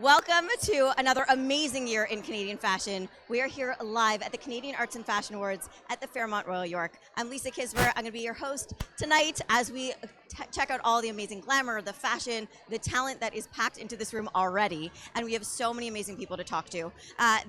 Welcome to another amazing year in Canadian fashion. We are here live at the Canadian Arts and Fashion Awards at the Fairmont Royal York. I'm Lisa Kisber. I'm going to be your host tonight as we check out all the amazing glamour, the fashion, the talent that is packed into this room already. And we have so many amazing people to talk to.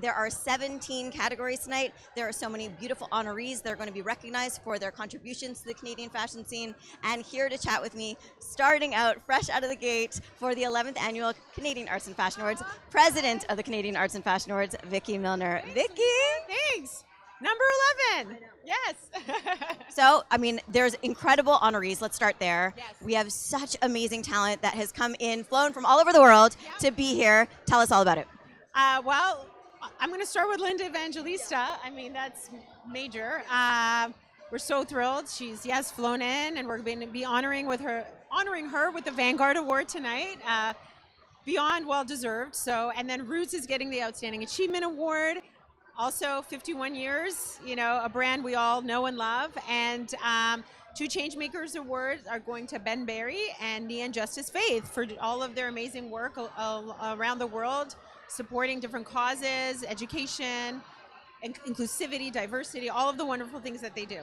There are 17 categories tonight. There are so many beautiful honorees that are going to be recognized for their contributions to the Canadian fashion scene. And here to chat with me, starting out fresh out of the gate for the 11th annual Canadian Arts and Fashion Awards, President of the Canadian Arts and Fashion Awards, Vicki Milner. Vicki! Thanks. Number 11. Yes. So, I mean, there's incredible honorees. Let's start there. Yes. We have such amazing talent that has come in, flown from all over the world to be here. Tell us all about it. Well, I'm going to start with Linda Evangelista. I mean, that's major. We're so thrilled. She's, flown in, and we're going to be honoring her with the Vanguard Award tonight. Beyond well-deserved. So, and then Roots is getting the Outstanding Achievement Award. Also, 51 years, a brand we all know and love. And 2 Changemakers Awards are going to Ben Berry and Nia and Justice Faith for all of their amazing work around the world, supporting different causes, education, inclusivity, diversity, all of the wonderful things that they do.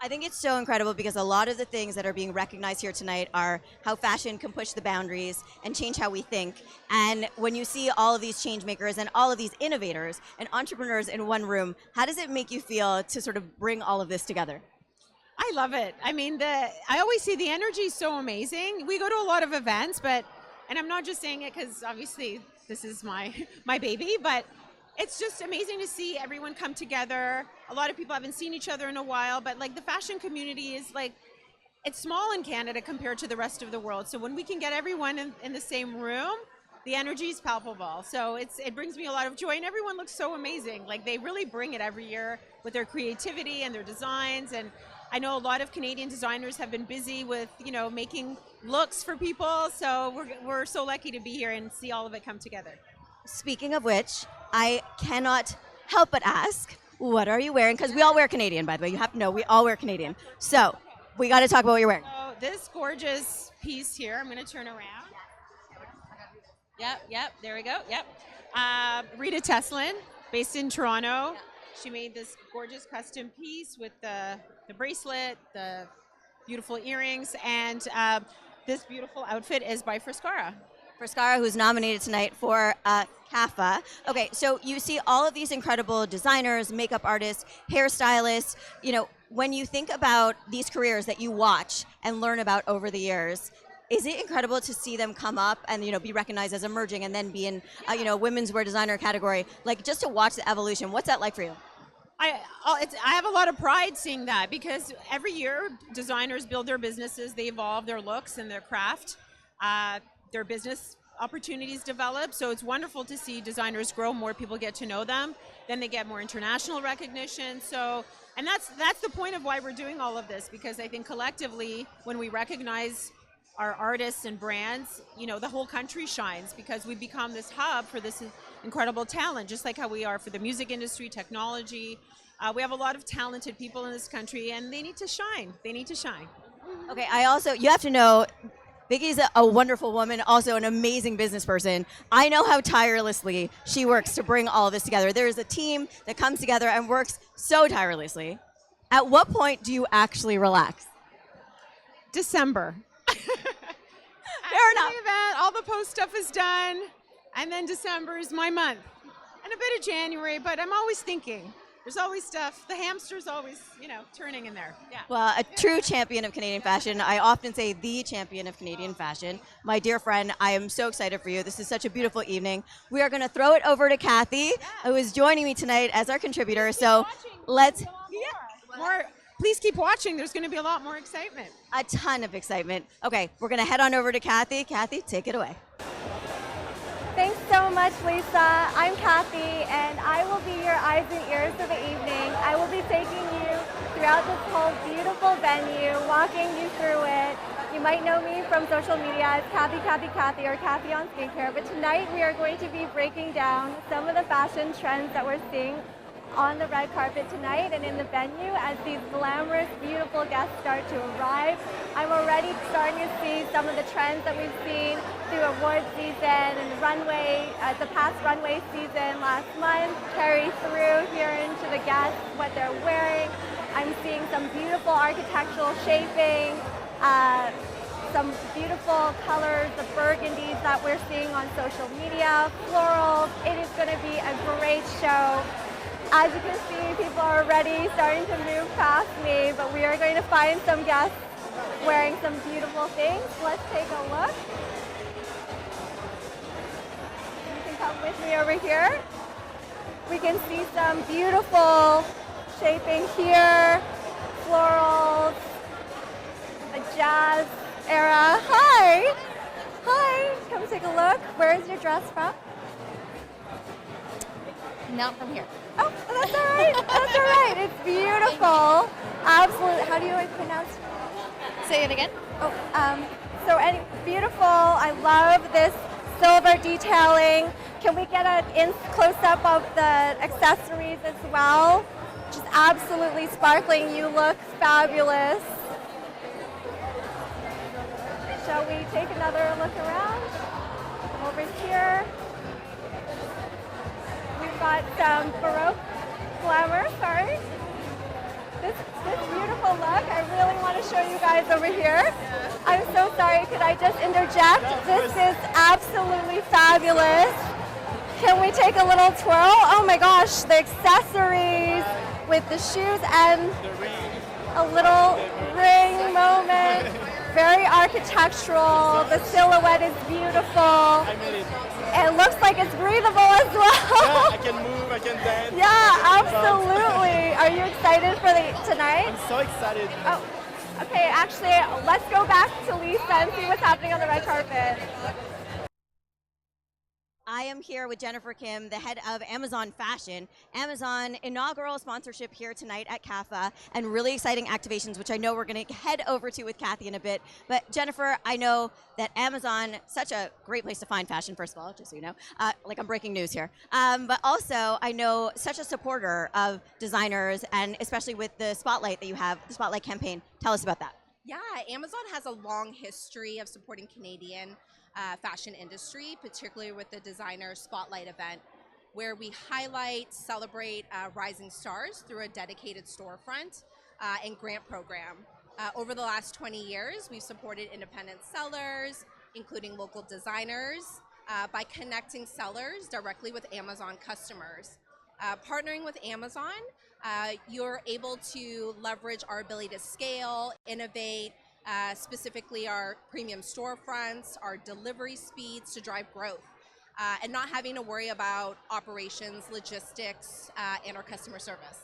I think it's so incredible because a lot of the things that are being recognized here tonight are how fashion can push the boundaries and change how we think. And when you see all of these change makers and all of these innovators and entrepreneurs in one room, how does it make you feel to sort of bring all of this together? I love it. I mean, I always say the energy is so amazing. We go to a lot of events, and I'm not just saying it because obviously this is my baby, but it's just amazing to see everyone come together. A lot of people haven't seen each other in a while, but like the fashion community is it's small in Canada compared to the rest of the world. So when we can get everyone in the same room, the energy is palpable. So it brings me a lot of joy, and everyone looks so amazing. Like they really bring it every year with their creativity and their designs. And I know a lot of Canadian designers have been busy with, making looks for people. So we're so lucky to be here and see all of it come together. Speaking of which, I cannot help but ask, what are you wearing? Because we all wear Canadian, by the way. You have to know, we all wear Canadian. So we got to talk about what you're wearing. So this gorgeous piece here, I'm going to turn around. Yep, there we go, yep. Rita Teslin, based in Toronto. She made this gorgeous custom piece with the bracelet, the beautiful earrings, and this beautiful outfit is by Friscara. Friscara, who's nominated tonight for CAFA. Okay, so you see all of these incredible designers, makeup artists, hairstylists. When you think about these careers that you watch and learn about over the years, is it incredible to see them come up and be recognized as emerging and then be in women's wear designer category? Like just to watch the evolution, what's that like for you? I have a lot of pride seeing that because every year designers build their businesses, they evolve their looks and their craft. Their business opportunities develop, so it's wonderful to see designers grow, more people get to know them, then they get more international recognition. So, and that's the point of why we're doing all of this, because I think collectively when we recognize our artists and brands, the whole country shines because we become this hub for this incredible talent, just like how we are for the music industry, technology. We have a lot of talented people in this country and they need to shine. Okay, you have to know, Vicki's a wonderful woman, also an amazing business person. I know how tirelessly she works to bring all of this together. There is a team that comes together and works so tirelessly. At what point do you actually relax? December. Fair enough. Event, all the post stuff is done, and then December is my month. And a bit of January, but I'm always thinking. There's always stuff. The hamster's always, turning in there. Yeah. Well, a true champion of Canadian fashion. I often say the champion of Canadian fashion. My dear friend, I am so excited for you. This is such a beautiful evening. We are going to throw it over to Kathy, who is joining me tonight as our contributor. So let's... More. Please keep watching. There's going to be a lot more excitement. A ton of excitement. Okay, we're going to head on over to Kathy. Kathy, take it away. Thanks so much, Lisa. I'm Kathy, and I will be your eyes and ears for the evening. I will be taking you throughout this whole beautiful venue, walking you through it. You might know me from social media as Kathy or Kathy on Skincare, but tonight we are going to be breaking down some of the fashion trends that we're seeing on the red carpet tonight and in the venue as these glamorous, beautiful guests start to arrive. I'm already starting to see some of the trends that we've seen through award season and the runway, the past runway season last month carry through here into the guests, what they're wearing. I'm seeing some beautiful architectural shaping, some beautiful colors, the burgundies that we're seeing on social media, florals. It is going to be a great show. As you can see, people are already starting to move past me, but we are going to find some guests wearing some beautiful things. Let's take a look. You can come with me over here. We can see some beautiful shaping here, florals, a jazz era. Hi! Hi! Come take a look. Where is your dress from? Not from here. Oh, that's all right. That's all right. It's beautiful. Absolutely. How do you pronounce it? Say it again. Beautiful. I love this silver detailing. Can we get a close-up of the accessories as well? Just absolutely sparkling. You look fabulous. Shall we take another look around? Over here. We've got some Baroque glamour, sorry. This beautiful look, I really want to show you guys over here. I'm so sorry, could I just interject? This is absolutely fabulous. Can we take a little twirl? Oh my gosh, the accessories with the shoes and a little ring moment. Very architectural. The silhouette is beautiful. It looks like it's breathable as well. Yeah, I can move, I can dance. Yeah, absolutely. Are you excited for tonight? I'm so excited. Oh, okay. Actually, let's go back to Lisa and see what's happening on the red carpet. I am here with Jennifer Kim, the head of Amazon Fashion. Amazon inaugural sponsorship here tonight at CAFA, and really exciting activations, which I know we're going to head over to with Kathy in a bit. But Jennifer, I know that Amazon, such a great place to find fashion, first of all, just so you know, like I'm breaking news here. But also, I know such a supporter of designers, and especially with the spotlight that you have, the Spotlight campaign. Tell us about that. Yeah, Amazon has a long history of supporting Canadian fashion industry, particularly with the Designer Spotlight event, where we highlight, celebrate rising stars through a dedicated storefront and grant program. Over the last 20 years, we've supported independent sellers, including local designers, by connecting sellers directly with Amazon customers. Partnering with Amazon, you're able to leverage our ability to scale, innovate, specifically our premium storefronts, our delivery speeds to drive growth, and not having to worry about operations, logistics, and our customer service.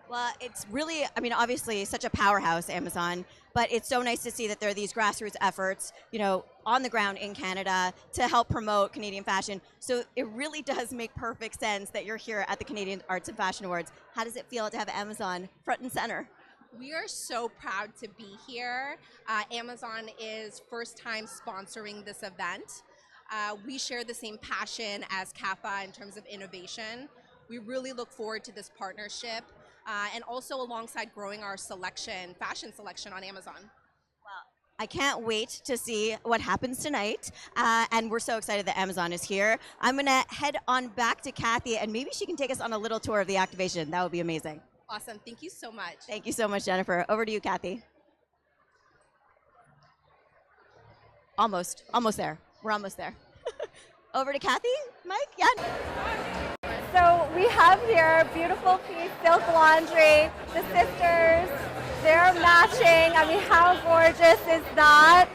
Well, it's really, I mean, obviously such a powerhouse, Amazon, but it's so nice to see that there are these grassroots efforts, you know, on the ground in Canada to help promote Canadian fashion. So it really does make perfect sense that you're here at the Canadian Arts and Fashion Awards. How does it feel to have Amazon front and center? We are so proud to be here. Amazon is first time sponsoring this event. We share the same passion as CAFA in terms of innovation. We really look forward to this partnership and also alongside growing our selection, fashion selection on Amazon. I can't wait to see what happens tonight, and we're so excited that Amazon is here. I'm gonna head on back to Kathy, and maybe she can take us on a little tour of the activation. That would be amazing. Awesome, thank you so much. Thank you so much, Jennifer. Over to you, Kathy. Almost there. We're almost there. Over to Kathy, Mike, yeah. So we have here a beautiful piece, silk laundry. The sisters, they're matching. I mean, how gorgeous is that?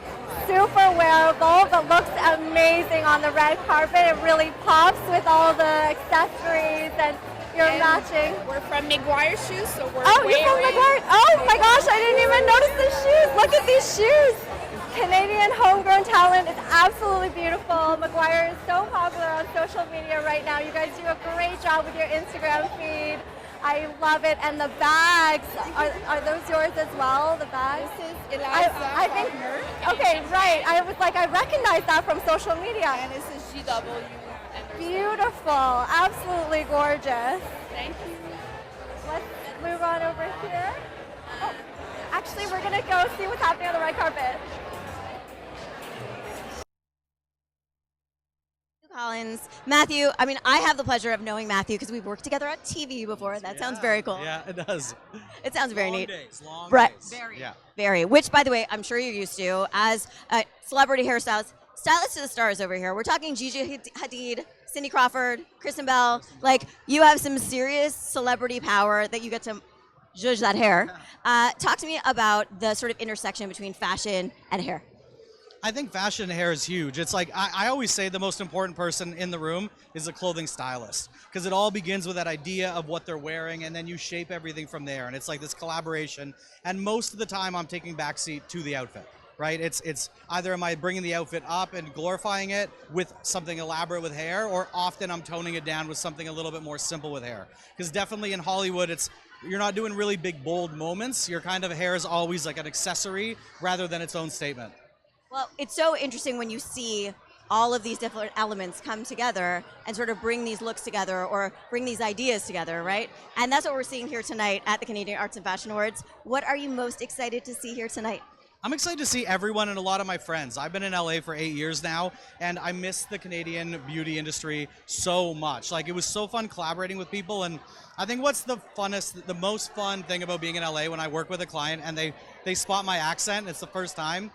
Super wearable, but looks amazing on the red carpet. It really pops with all the accessories, and you're matching. We're from McGuire Shoes, so we're you're from McGuire. Oh my gosh, I didn't even notice the shoes. Look at these shoes. Canadian homegrown talent is absolutely beautiful. McGuire is so popular on social media right now. You guys do a great job with your Instagram feed. I love it. And the bags, are those yours as well, the bags? This is Eliza. I think, okay, right. I was like, I recognize that from social media. And this is GW. Beautiful, absolutely gorgeous. Thank you. let's move on over here. Oh, actually, we're gonna go see what's happening on the red carpet. Collins. Matthew, I mean, I have the pleasure of knowing Matthew because we've worked together on TV before. That sounds very cool. Yeah, it does. It sounds very Long neat. days, long Right. days. Very. Yeah. Very. Which, by the way, I'm sure you're used to as a celebrity hairstylist. Stylist to the stars over here. We're talking Gigi Hadid, Cindy Crawford, Kristen Bell. Like, you have some serious celebrity power that you get to judge that hair. Talk to me about the sort of intersection between fashion and hair. I think fashion and hair is huge. It's like, I always say the most important person in the room is a clothing stylist, because it all begins with that idea of what they're wearing, and then you shape everything from there. And it's like this collaboration. And most of the time I'm taking backseat to the outfit, right? It's either am I bringing the outfit up and glorifying it with something elaborate with hair, or often I'm toning it down with something a little bit more simple with hair. Because definitely in Hollywood, you're not doing really big, bold moments. Your kind of hair is always like an accessory rather than its own statement. Well, it's so interesting when you see all of these different elements come together and sort of bring these looks together or bring these ideas together, right? And that's what we're seeing here tonight at the Canadian Arts and Fashion Awards. What are you most excited to see here tonight? I'm excited to see everyone and a lot of my friends. I've been in LA for 8 years now, and I miss the Canadian beauty industry so much. Like, it was so fun collaborating with people, and I think what's the most fun thing about being in LA when I work with a client and they spot my accent, it's the first time.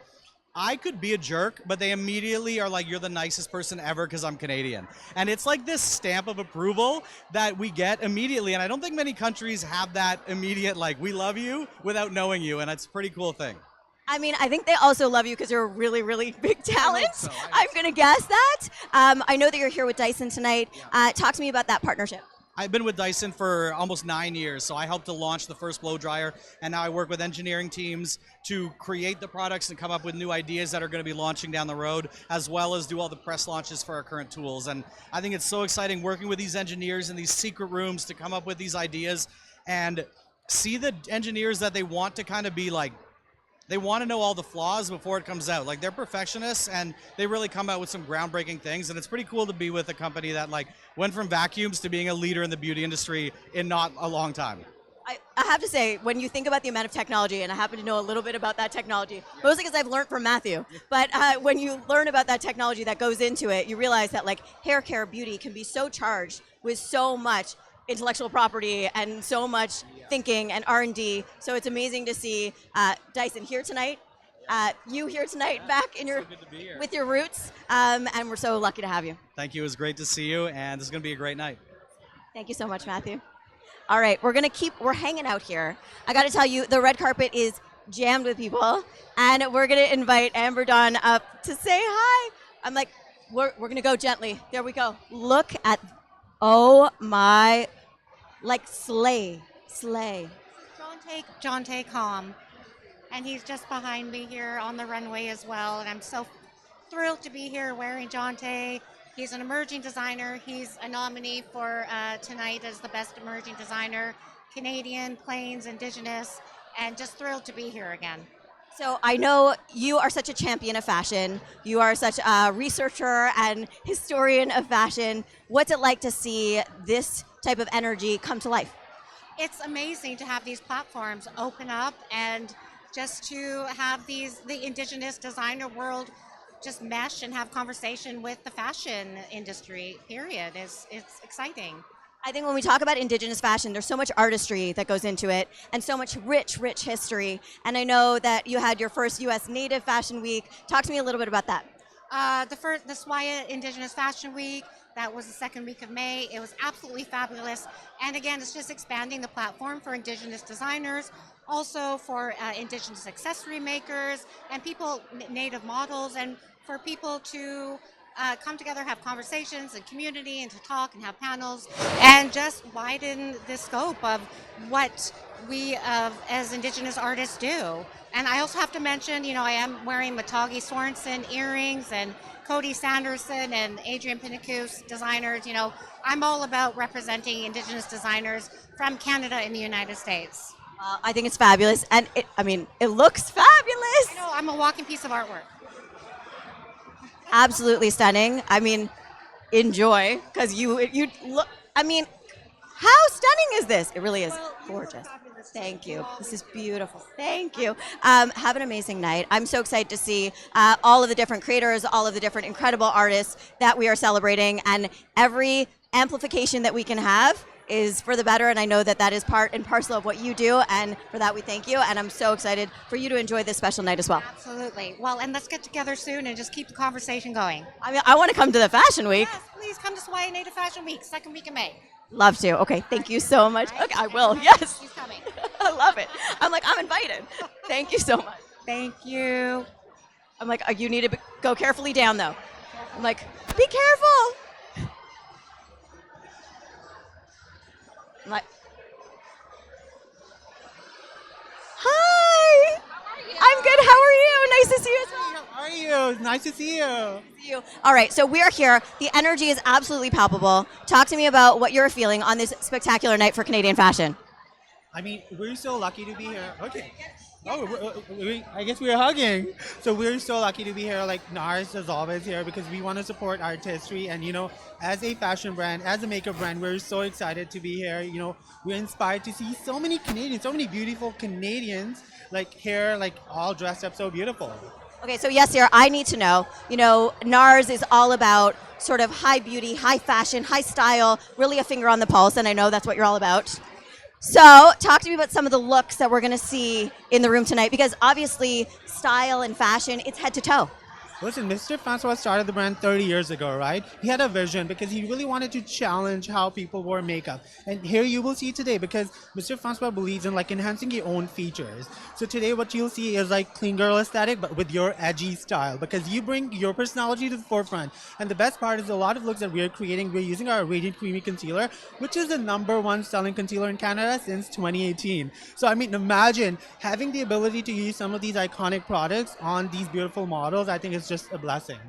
I could be a jerk, but they immediately are like, you're the nicest person ever because I'm Canadian. And it's like this stamp of approval that we get immediately. And I don't think many countries have that immediate, like, we love you without knowing you. And it's a pretty cool thing. I mean, I think they also love you because you're a really, really big talent. so. I'm going to guess that. I know that you're here with Dyson tonight. Talk to me about that partnership. I've been with Dyson for almost 9 years, so I helped to launch the first blow dryer, and now I work with engineering teams to create the products and come up with new ideas that are going to be launching down the road, as well as do all the press launches for our current tools. And I think it's so exciting working with these engineers in these secret rooms to come up with these ideas and see the engineers that they want to kind of be like, they want to know all the flaws before it comes out. Like, they're perfectionists and they really come out with some groundbreaking things. And it's pretty cool to be with a company that like went from vacuums to being a leader in the beauty industry in not a long time. I have to say, when you think about the amount of technology, and I happen to know a little bit about that technology, mostly because I've learned from Matthew, but when you learn about that technology that goes into it, you realize that like hair care beauty can be so charged with so much intellectual property and so much thinking and R&D. So it's amazing to see Dyson here tonight, you here tonight, back in your with your roots, and we're so lucky to have you. Thank you. It was great to see you, and this is going to be a great night. Thank you so much, Matthew. All right, we're hanging out here. I got to tell you, the red carpet is jammed with people, and we're going to invite Amber Dawn up to say hi. I'm like, we're going to go gently. There we go. Look at, oh my, like slay. Chante Calm, and he's just behind me here on the runway as well, and I'm so thrilled to be here wearing Chante. He's an emerging designer. He's a nominee for tonight as the best emerging designer, Canadian, Plains, Indigenous, and just thrilled to be here again. So I know you are such a champion of fashion. You are such a researcher and historian of fashion. What's it like to see this type of energy come to life? It's amazing to have these platforms open up and just to have the Indigenous designer world just mesh and have conversation with the fashion industry, period. It's exciting. I think when we talk about Indigenous fashion, there's so much artistry that goes into it and so much rich history. And I know that you had your first U.S. Native Fashion Week. Talk to me a little bit about that. The SWAIA Indigenous Fashion Week, that was the second week of May. It was absolutely fabulous. And again, it's just expanding the platform for Indigenous designers, also for Indigenous accessory makers and people, Native models, and for people to come together, have conversations and community, and to talk and have panels, and just widen the scope of what we as Indigenous artists do. And I also have to mention, I am wearing Matagi Sorensen earrings and Cody Sanderson and Adrian Pinnacu's designers. I'm all about representing Indigenous designers from Canada and the United States. I think it's fabulous, and it looks fabulous. I know, I'm a walking piece of artwork. Absolutely stunning. Enjoy, because you look. How stunning is this? It really is gorgeous. Thank you. This is beautiful. Thank you. Have an amazing night. I'm so excited to see all of the different creators, all of the different incredible artists that we are celebrating, and every amplification that we can have is for the better, and I know that that is part and parcel of what you do, and for that we thank you, and I'm so excited for you to enjoy this special night as well. Absolutely. Well, and let's get together soon and just keep the conversation going. I mean, I want to come to the Fashion Week. Yes, please come to Hawaii Native Fashion Week, second week of May. Love to. Okay, thank you so much. Okay, I will. Yes. She's coming. I love it. I'm like, I'm invited. Thank you so much. Thank you. I'm like, you need to go carefully down though. I'm like, be careful. I'm like, hi. I'm good. How are you? Nice to see you as well. How are you? Nice to see you. You. All right, so we're here. The energy is absolutely palpable. Talk to me about what you're feeling on this spectacular night for Canadian fashion. I mean, we're so lucky to be here. Okay. Oh, I guess we're hugging. So we're so lucky to be here. Like NARS is always here because we want to support artistry. And, you know, as a fashion brand, as a makeup brand, we're so excited to be here. You know, we're inspired to see so many Canadians, so many beautiful Canadians, like here, like all dressed up so beautiful. Okay, so yes, Sarah, I need to know, you know, NARS is all about sort of high beauty, high fashion, high style, really a finger on the pulse, and I know that's what you're all about. So talk to me about some of the looks that we're going to see in the room tonight, because obviously style and fashion, it's head to toe. Listen, Mr. Francois started the brand 30 years ago, right? He had a vision because he really wanted to challenge how people wore makeup. And here you will see today because Mr. Francois believes in like enhancing your own features. So today what you'll see is like clean girl aesthetic, but with your edgy style because you bring your personality to the forefront. And the best part is a lot of looks that we're creating, we're using our Radiant Creamy Concealer, which is the #1 selling concealer in Canada since 2018. So I mean, imagine having the ability to use some of these iconic products on these beautiful models. I think it's just a blessing.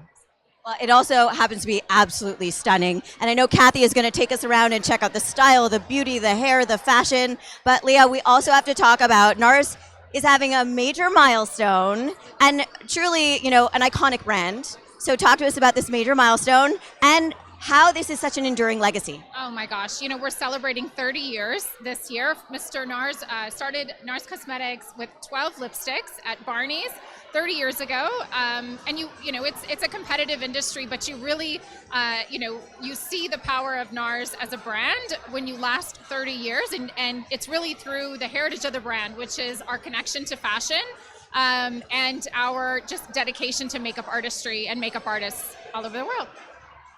Well, it also happens to be absolutely stunning. And I know Kathy is going to take us around and check out the style, the beauty, the hair, the fashion. But Leah, we also have to talk about NARS is having a major milestone and truly, you know, an iconic brand. So talk to us about this major milestone and how this is such an enduring legacy. Oh my gosh, you know, we're celebrating 30 years this year. Mr. NARS started NARS Cosmetics with 12 lipsticks at Barney's 30 years ago. And you know, it's a competitive industry, but you really, you know, you see the power of NARS as a brand when you last 30 years. And it's really through the heritage of the brand, which is our connection to fashion and our just dedication to makeup artistry and makeup artists all over the world.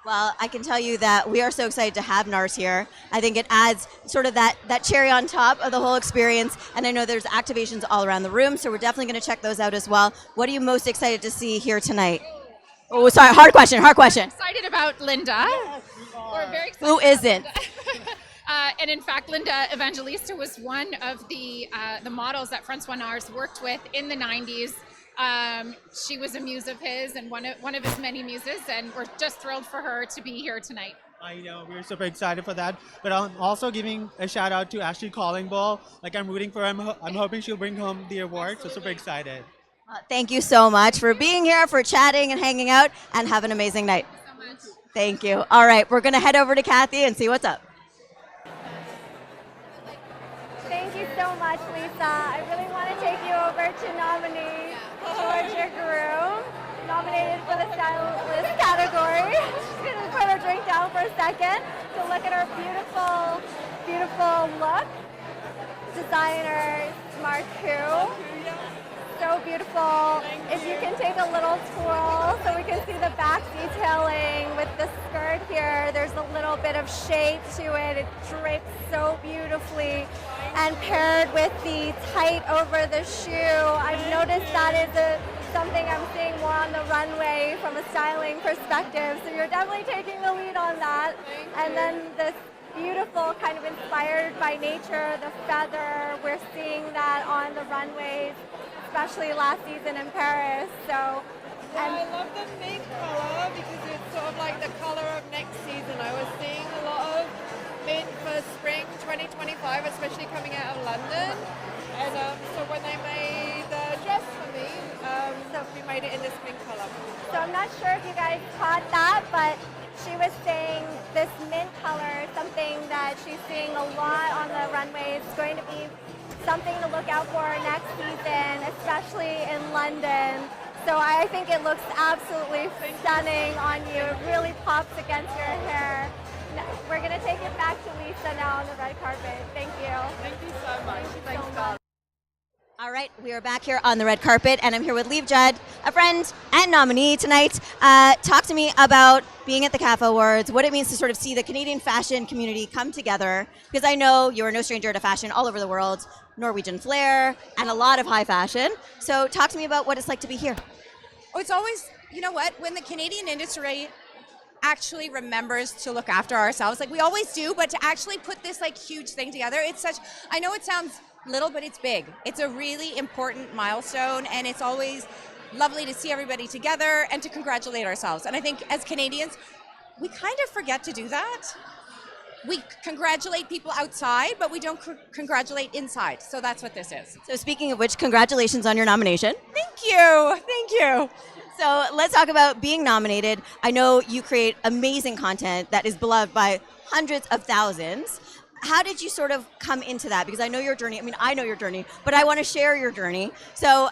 Well, I can tell you that we are so excited to have NARS here. I think it adds sort of that cherry on top of the whole experience. And I know there's activations all around the room, so we're definitely going to check those out as well. What are you most excited to see here tonight? Oh, sorry, hard question. Excited about Linda. Yes, we're very excited. Who isn't? And in fact, Linda Evangelista was one of the models that Francois NARS worked with in the 90s. She was a muse of his and one of his many muses, and we're just thrilled for her to be here tonight. I know, we're super excited for that. But I'm also giving a shout out to Ashley Collingbull. Like I'm rooting for him. I'm hoping she'll bring home the award. Absolutely. So super excited. Thank you so much for being here, for chatting and hanging out, and have an amazing night. Thank you so much. Thank you. All right, we're going to head over to Kathy and see what's up. Thank you so much, Lisa. I really want to take you over to nominee Georgia Groom, nominated for the stylist category. She's going to put her drink down for a second to look at her beautiful, beautiful look. Designer Marku. So beautiful. If you can take a little twirl so we can see the back detailing with the skirt here. There's a little bit of shape to it. It drapes so beautifully. And paired with the tight over the shoe, I've noticed that is something I'm seeing more on the runway from a styling perspective. So you're definitely taking the lead on that. And then this beautiful, kind of inspired by nature, the feather, we're seeing that on the runways, especially last season in Paris. So, I love the mink color because it's sort of like the color of next season. I was seeing a lot of mint for spring 2025, especially coming out of London. And so when they made the dress for me, we made it in this mint color. So I'm not sure if you guys caught that, but she was saying this mint color, something that she's seeing a lot on the runway. It's going to be something to look out for next season, especially in London. So I think it looks absolutely stunning on you. It really pops against your hair. We're going to take it back to Lisa now on the red carpet. Thank you. Thank you so much. Thanks so much. All right, we are back here on the red carpet, and I'm here with Liv Judd, a friend and nominee tonight. Talk to me about being at the CAFA Awards, what it means to sort of see the Canadian fashion community come together, because I know you're no stranger to fashion all over the world, Norwegian flair, and a lot of high fashion. So talk to me about what it's like to be here. Oh, it's always, you know what, when the Canadian industry actually remembers to look after ourselves, like we always do, but to actually put this like huge thing together, it's such, I know it sounds little, but it's big. It's a really important milestone, and it's always lovely to see everybody together and to congratulate ourselves. And I think as Canadians, we kind of forget to do that. We congratulate people outside, but we don't congratulate inside. So that's what this is. So speaking of which, congratulations on your nomination. Thank you. Thank you. So let's talk about being nominated. I know you create amazing content that is beloved by hundreds of thousands. How did you sort of come into that? Because I know your journey. I mean, I know your journey, but I want to share your journey. So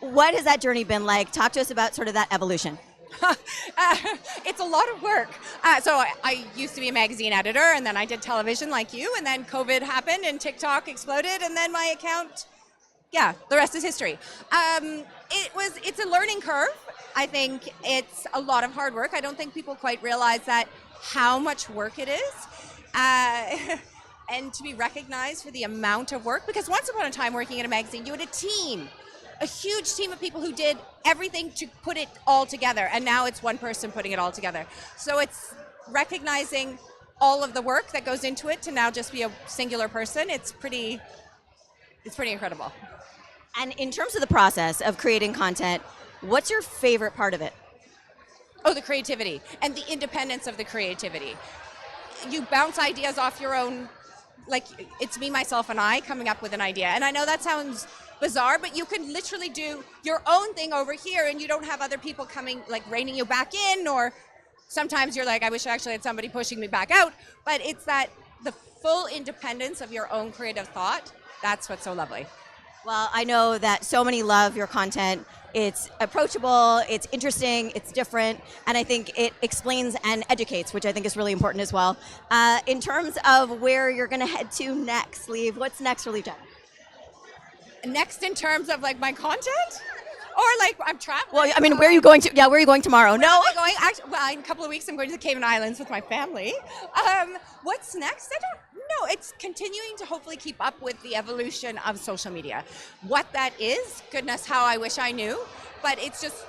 what has that journey been like? Talk to us about sort of that evolution. It's a lot of work. So I used to be a magazine editor, and then I did television like you, and then COVID happened and TikTok exploded, and then my account, yeah, the rest is history. It's a learning curve. I think it's a lot of hard work. I don't think people quite realize that how much work it is. And to be recognized for the amount of work, because once upon a time working in a magazine, you had a team, a huge team of people who did everything to put it all together, and now it's one person putting it all together. So it's recognizing all of the work that goes into it to now just be a singular person. It's pretty incredible. And in terms of the process of creating content, what's your favorite part of it? Oh, the creativity and the independence of the creativity. You bounce ideas off your own, like it's me, myself, and I coming up with an idea. And I know that sounds bizarre, but you can literally do your own thing over here, and you don't have other people coming, like reining you back in, or sometimes you're like, I wish I actually had somebody pushing me back out. But it's that the full independence of your own creative thought, that's what's so lovely. Well, I know that so many love your content. It's approachable, it's interesting, it's different, and I think it explains and educates, which I think is really important as well. In terms of where you're going to head to next, Liv, what's next for Liv Judd? Next in terms of like my content? Or like I'm traveling? Well, I mean, where are you going to? Yeah, where are you going tomorrow? Where am I going? Actually, well, in a couple of weeks I'm going to the Cayman Islands with my family. What's next? I don't know. It's continuing to hopefully keep up with the evolution of social media. What that is, goodness, how I wish I knew. But it's just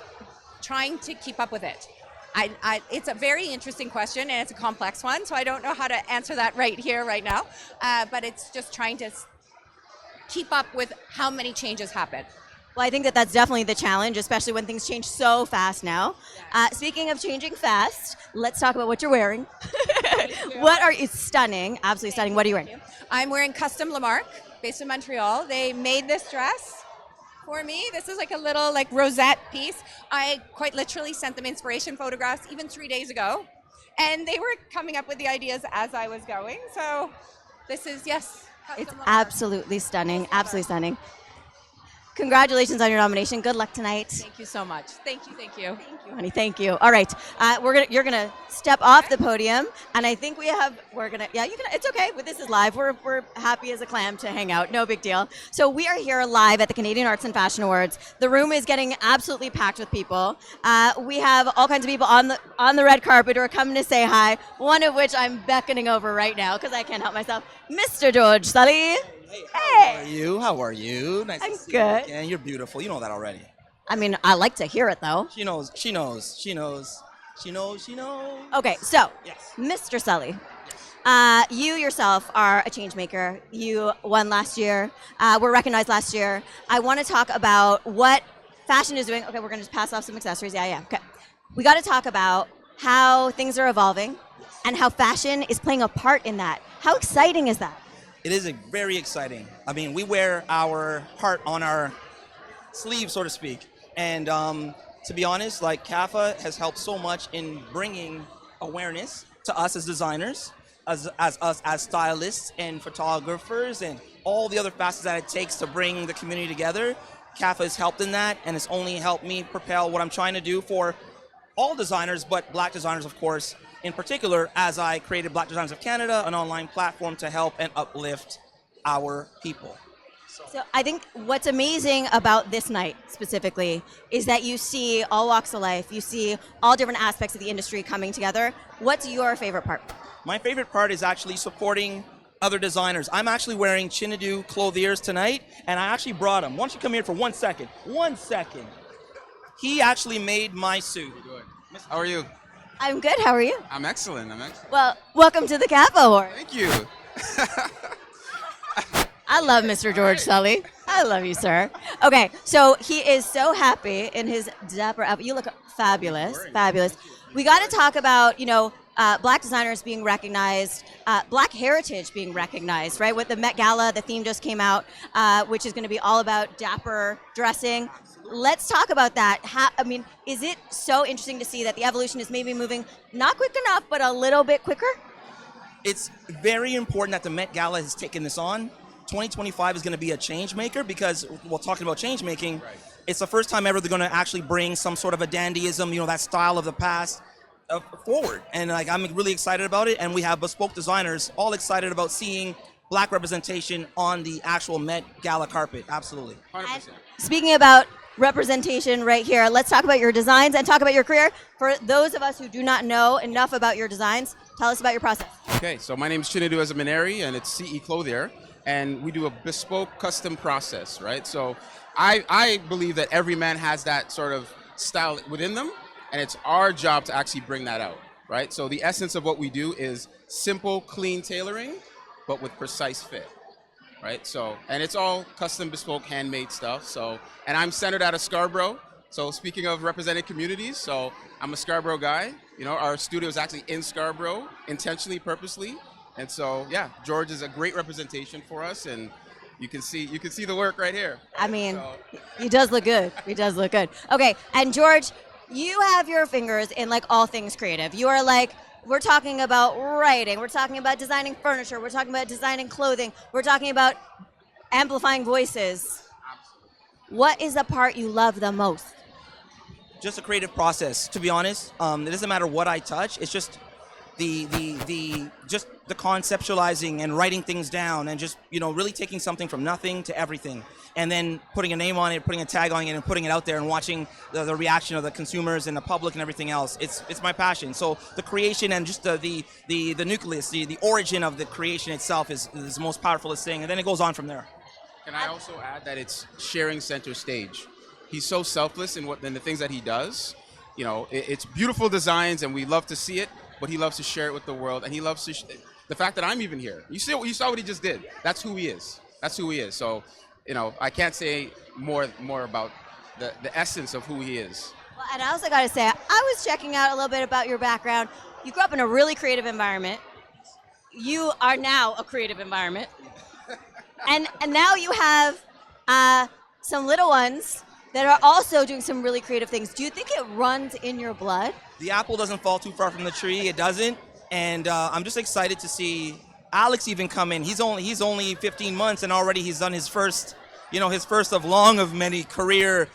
trying to keep up with it. It's a very interesting question, and it's a complex one, so I don't know how to answer that right here, right now. But it's just trying to keep up with how many changes happen. Well, I think that that's definitely the challenge, especially when things change so fast now. Speaking of changing fast, let's talk about what you're wearing. What are you? It's stunning, absolutely stunning. What are you wearing? I'm wearing custom Lamarck, based in Montreal. They made this dress for me. This is like a little like rosette piece. I quite literally sent them inspiration photographs even 3 days ago, and they were coming up with the ideas as I was going. So this is, yes, it's absolutely stunning, absolutely stunning. Congratulations on your nomination. Good luck tonight. Thank you so much. Thank you. Thank you. Thank you, honey. Thank you. All right, you're gonna step off the podium, and I think yeah, you can. It's okay. But this is live. We're happy as a clam to hang out. No big deal. So we are here live at the Canadian Arts and Fashion Awards. The room is getting absolutely packed with people. We have all kinds of people on the red carpet who are coming to say hi. One of which I'm beckoning over right now because I can't help myself. Mr. George Sully. Hey, how are you? Nice to see you again. You're beautiful. You know that already. I mean, I like to hear it, though. She knows. Okay, so, yes. Mr. Sully, you yourself are a change maker. You won last year, were recognized last year. I want to talk about what fashion is doing. Okay, we're going to just pass off some accessories. Yeah, okay. We got to talk about how things are evolving and how fashion is playing a part in that. How exciting is that? It is very exciting. I mean, we wear our heart on our sleeve, so to speak. And to be honest, like CAFA has helped so much in bringing awareness to us as designers, as us as stylists and photographers, and all the other facets that it takes to bring the community together. CAFA has helped in that, and it's only helped me propel what I'm trying to do for all designers, but Black designers, of course, in particular, as I created Black Designers of Canada, an online platform to help and uplift our people. So I think what's amazing about this night specifically is that you see all walks of life, you see all different aspects of the industry coming together. What's your favorite part? My favorite part is actually supporting other designers. I'm actually wearing Chinadu clothiers tonight, and I actually brought him. Why don't you come here for 1 second? 1 second. He actually made my suit. How are you? I'm good. How are you? I'm excellent. Well, welcome to the CAFA Award. Thank you. I love Mr. George Sully. I love you, sir. Okay, so he is so happy in his dapper outfit. You look fabulous, fabulous. We got to talk about, Black designers being recognized, Black heritage being recognized, right? With the Met Gala, the theme just came out, which is going to be all about dapper dressing. Let's talk about that. Is it so interesting to see that the evolution is maybe moving not quick enough, but a little bit quicker? It's very important that the Met Gala has taken this on. 2025 is going to be a change maker because, well, talking about change making, it's the first time ever they're going to actually bring some sort of a dandyism, that style of the past forward. And I'm really excited about it. And we have bespoke designers all excited about seeing Black representation on the actual Met Gala carpet. Absolutely. 100%. Speaking about representation right here, let's talk about your designs and talk about your career. For those of us who do not know enough about your designs, tell us about your process. Okay, so my name is Chinadu Ezamaneri, and it's CE Clothier, and we do a bespoke custom process, right? So I believe that every man has that sort of style within them, and it's our job to actually bring that out, right? So the essence of what we do is simple, clean tailoring, but with precise fit, right? So, and it's all custom, bespoke, handmade stuff. So, and I'm centered out of Scarborough. So speaking of represented communities, so I'm a Scarborough guy. Our studio is actually in Scarborough, intentionally, purposely. And so, yeah, George is a great representation for us, and you can see the work right here. He does look good. He does look good. Okay, and George, you have your fingers in all things creative. You are we're talking about writing, we're talking about designing furniture, we're talking about designing clothing, we're talking about amplifying voices. What is the part you love the most? Just a creative process, to be honest. It doesn't matter what I touch. It's just the conceptualizing and writing things down, and just really taking something from nothing to everything, and then putting a name on it, putting a tag on it, and putting it out there, and watching the reaction of the consumers and the public and everything else. It's my passion. So the creation and just the nucleus, the origin of the creation itself is the most powerful thing, and then it goes on from there. Can I also add that it's sharing center stage? He's so selfless in the things that he does. It's beautiful designs, and we love to see it, but he loves to share it with the world, and he loves to the fact that I'm even here. You saw what he just did. That's who he is. So, I can't say more about the essence of who he is. Well, and I also got to say, I was checking out a little bit about your background. You grew up in a really creative environment. You are now a creative environment. and now you have some little ones that are also doing some really creative things. Do you think it runs in your blood? The apple doesn't fall too far from the tree. It doesn't. And I'm just excited to see Alex even come in. He's only 15 months, and already he's done his first of long of many career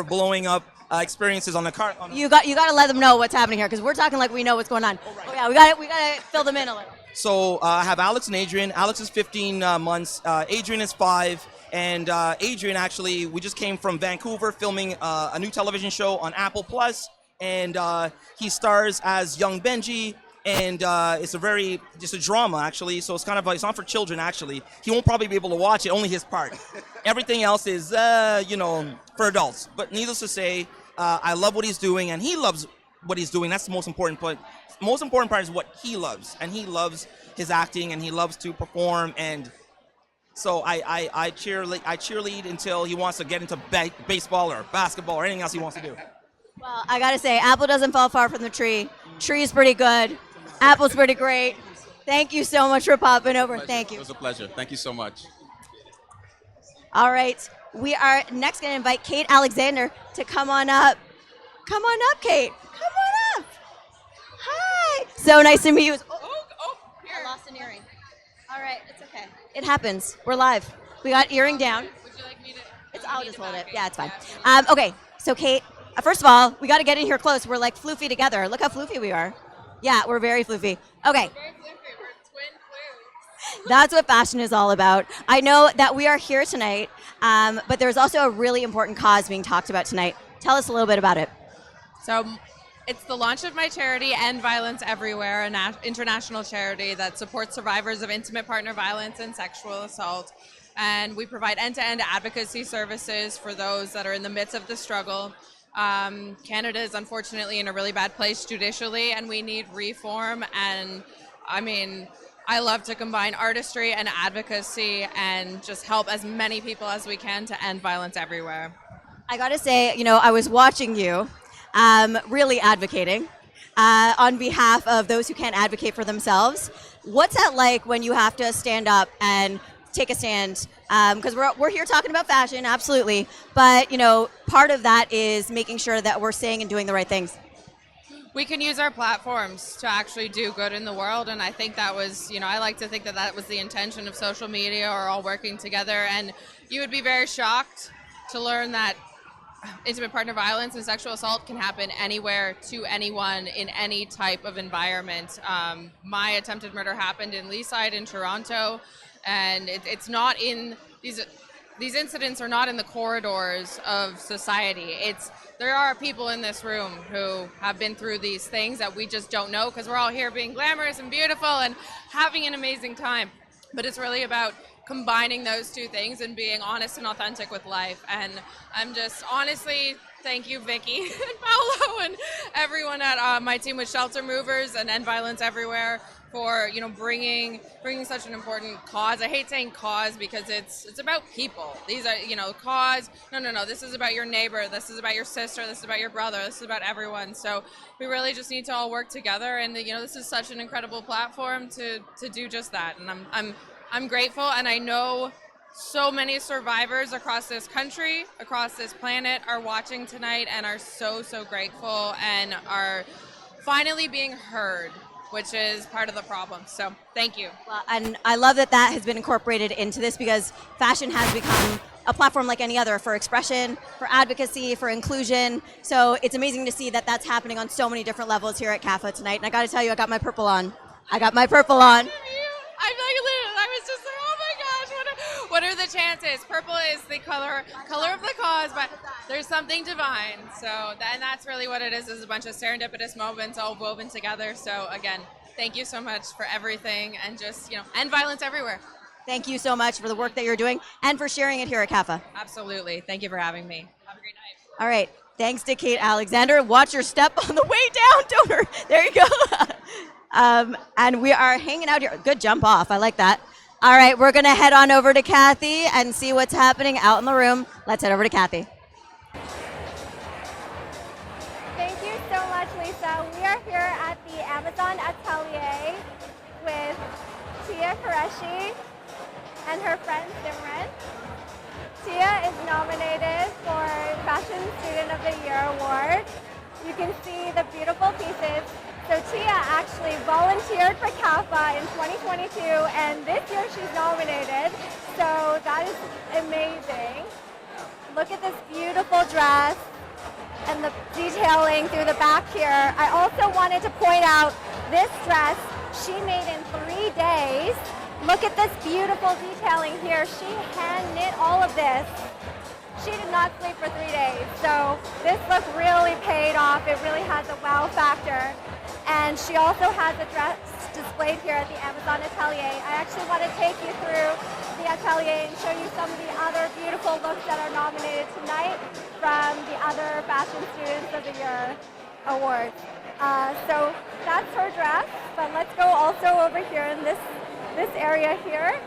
blowing up experiences on the car. You got to let them know what's happening here, because we're talking like we know what's going on. Oh, right. Oh, yeah, we got to fill them in a little. So I have Alex and Adrian. Alex is 15 months. Adrian is 5. And Adrian, actually, we just came from Vancouver filming a new television show on Apple Plus, and he stars as young Benji. And it's a drama, actually, so it's it's not for children, actually. He won't probably be able to watch it, only his part. Everything else is, for adults. But needless to say, I love what he's doing, and he loves what he's doing. That's the most important part. The most important part is what he loves, and he loves his acting, and he loves to perform, and so I cheerlead until he wants to get into baseball or basketball or anything else he wants to do. Well, I got to say, apple doesn't fall far from the tree. Tree's pretty good. Apple's pretty great. Thank you so much for popping over. Thank you. It was a pleasure. Thank you so much. All right. We are next going to invite Kate Alexander to come on up. Come on up, Kate. Come on up. Hi. So nice to meet you. I lost an earring. All right, it's okay. It happens. We're live. We got earring down. Would you like me to? I'll just hold it. Yeah, it's fine. Okay, so Kate, first of all, we got to get in here close. We're like floofy together. Look how floofy we are. Yeah, we're very floofy. Okay. That's what fashion is all about. I know that we are here tonight, but there's also a really important cause being talked about tonight. Tell us a little bit about it. So it's the launch of my charity, End Violence Everywhere, an international charity that supports survivors of intimate partner violence and sexual assault. And we provide end-to-end advocacy services for those that are in the midst of the struggle. Canada is unfortunately in a really bad place judicially, and we need reform. And I mean, I love to combine artistry and advocacy and just help as many people as we can to end violence everywhere. I got to say, I was watching you really advocating on behalf of those who can't advocate for themselves. What's that like when you have to stand up and take a stand? Because we're here talking about fashion, absolutely. But, part of that is making sure that we're saying and doing the right things. We can use our platforms to actually do good in the world, and I think that was, I like to think that that was the intention of social media, or all working together. And you would be very shocked to learn that intimate partner violence and sexual assault can happen anywhere to anyone in any type of environment. My attempted murder happened in Leaside in Toronto, and it's not in these incidents are not in the corridors of society. There are people in this room who have been through these things that we just don't know, because we're all here being glamorous and beautiful and having an amazing time. But it's really about combining those two things and being honest and authentic with life. And I'm just honestly, thank you, Vicky and Paolo and everyone at my team with Shelter Movers and End Violence Everywhere for bringing such an important cause. I hate saying cause because it's about people. These are cause. No. This is about your neighbor. This is about your sister. This is about your brother. This is about everyone. So we really just need to all work together. And this is such an incredible platform to do just that. And I'm grateful, and I know so many survivors across this country, across this planet, are watching tonight and are so grateful and are finally being heard, which is part of the problem. So thank you. Well, and I love that has been incorporated into this, because fashion has become a platform like any other for expression, for advocacy, for inclusion. So it's amazing to see that that's happening on so many different levels here at CAFA tonight. And I got to tell you, I got my purple on. I was just like, oh my gosh, what are the chances? Purple is the color of the cause, but there's something divine. So, and that's really what it is a bunch of serendipitous moments all woven together. So again, thank you so much for everything, and just, end violence everywhere. Thank you so much for the work that you're doing and for sharing it here at CAFA. Absolutely. Thank you for having me. Have a great night. All right. Thanks to Kate Alexander. Watch your step on the way down, donor. There you go. And we are hanging out here. Good jump off. I like that. All right, we're going to head on over to Kathy and see what's happening out in the room. Let's head over to Kathy. Thank you so much, Lisa. We are here at the Amazon Atelier with Tia Qureshi and her friend Simran. Tia is nominated for Fashion Student of the Year Award. You can see the beautiful pieces. So Tia actually volunteered for CAFA in 2022, and this year she's nominated. So that is amazing. Look at this beautiful dress and the detailing through the back here. I also wanted to point out this dress she made in 3 days. Look at this beautiful detailing here. She hand knit all of this. She did not sleep for 3 days. So this look really paid off. It really has a wow factor. And she also has a dress displayed here at the Amazon Atelier. I actually want to take you through the atelier and show you some of the other beautiful looks that are nominated tonight from the other Fashion Students of the Year Awards. So that's her dress, but let's go also over here in this area here.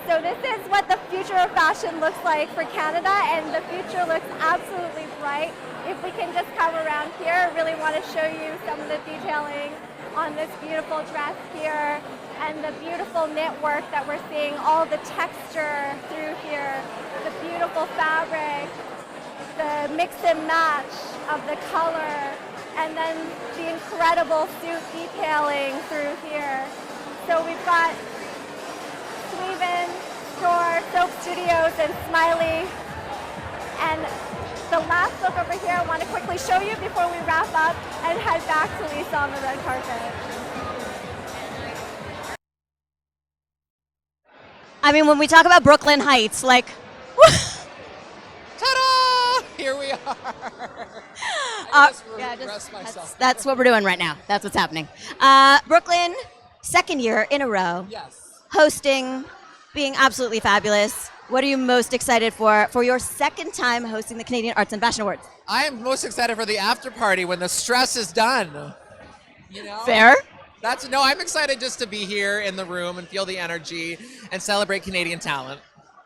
So this is what the future of fashion looks like for Canada, and the future looks absolutely bright. If we can just come around here, I really want to show you some of the detailing on this beautiful dress here and the beautiful knit work that we're seeing, all the texture through here, the beautiful fabric, the mix and match of the color, and then the incredible suit detailing through here. So we've got Sweven, Shore, Soap Studios, and Smiley. And the last look over here I want to quickly show you before we wrap up and head back to Lisa on the red carpet. I mean, when we talk about Brooklyn Heights, like, ta-da! Here we are. That's what we're doing right now. That's what's happening. Brooklyn, second year in a row. Yes. Hosting, being absolutely fabulous. What are you most excited for your second time hosting the Canadian Arts and Fashion Awards? I am most excited for the after party when the stress is done. You know? Fair. I'm excited just to be here in the room and feel the energy and celebrate Canadian talent.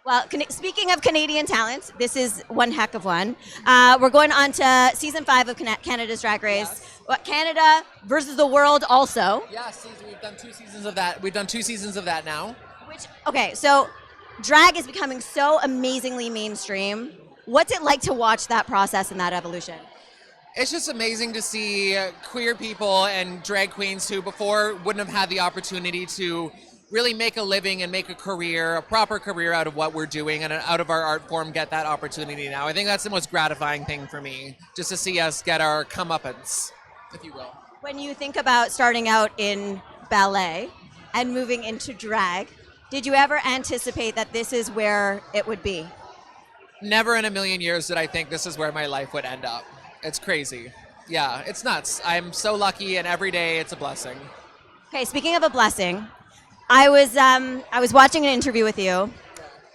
Well, speaking of Canadian talent, this is one heck of one. We're going on to season 5 of Canada's Drag Race. Yes. What, Canada versus the world also. Yes, we've done 2 seasons of that. We've done 2 seasons of that now. Okay, so drag is becoming so amazingly mainstream. What's it like to watch that process and that evolution? It's just amazing to see queer people and drag queens who before wouldn't have had the opportunity to really make a living and make a career, a proper career out of what we're doing and out of our art form get that opportunity now. I think that's the most gratifying thing for me, just to see us get our comeuppance, if you will. When you think about starting out in ballet and moving into drag, did you ever anticipate that this is where it would be? Never in a million years did I think this is where my life would end up. It's crazy. Yeah, it's nuts. I'm so lucky, and every day it's a blessing. Okay, speaking of a blessing, I was watching an interview with you,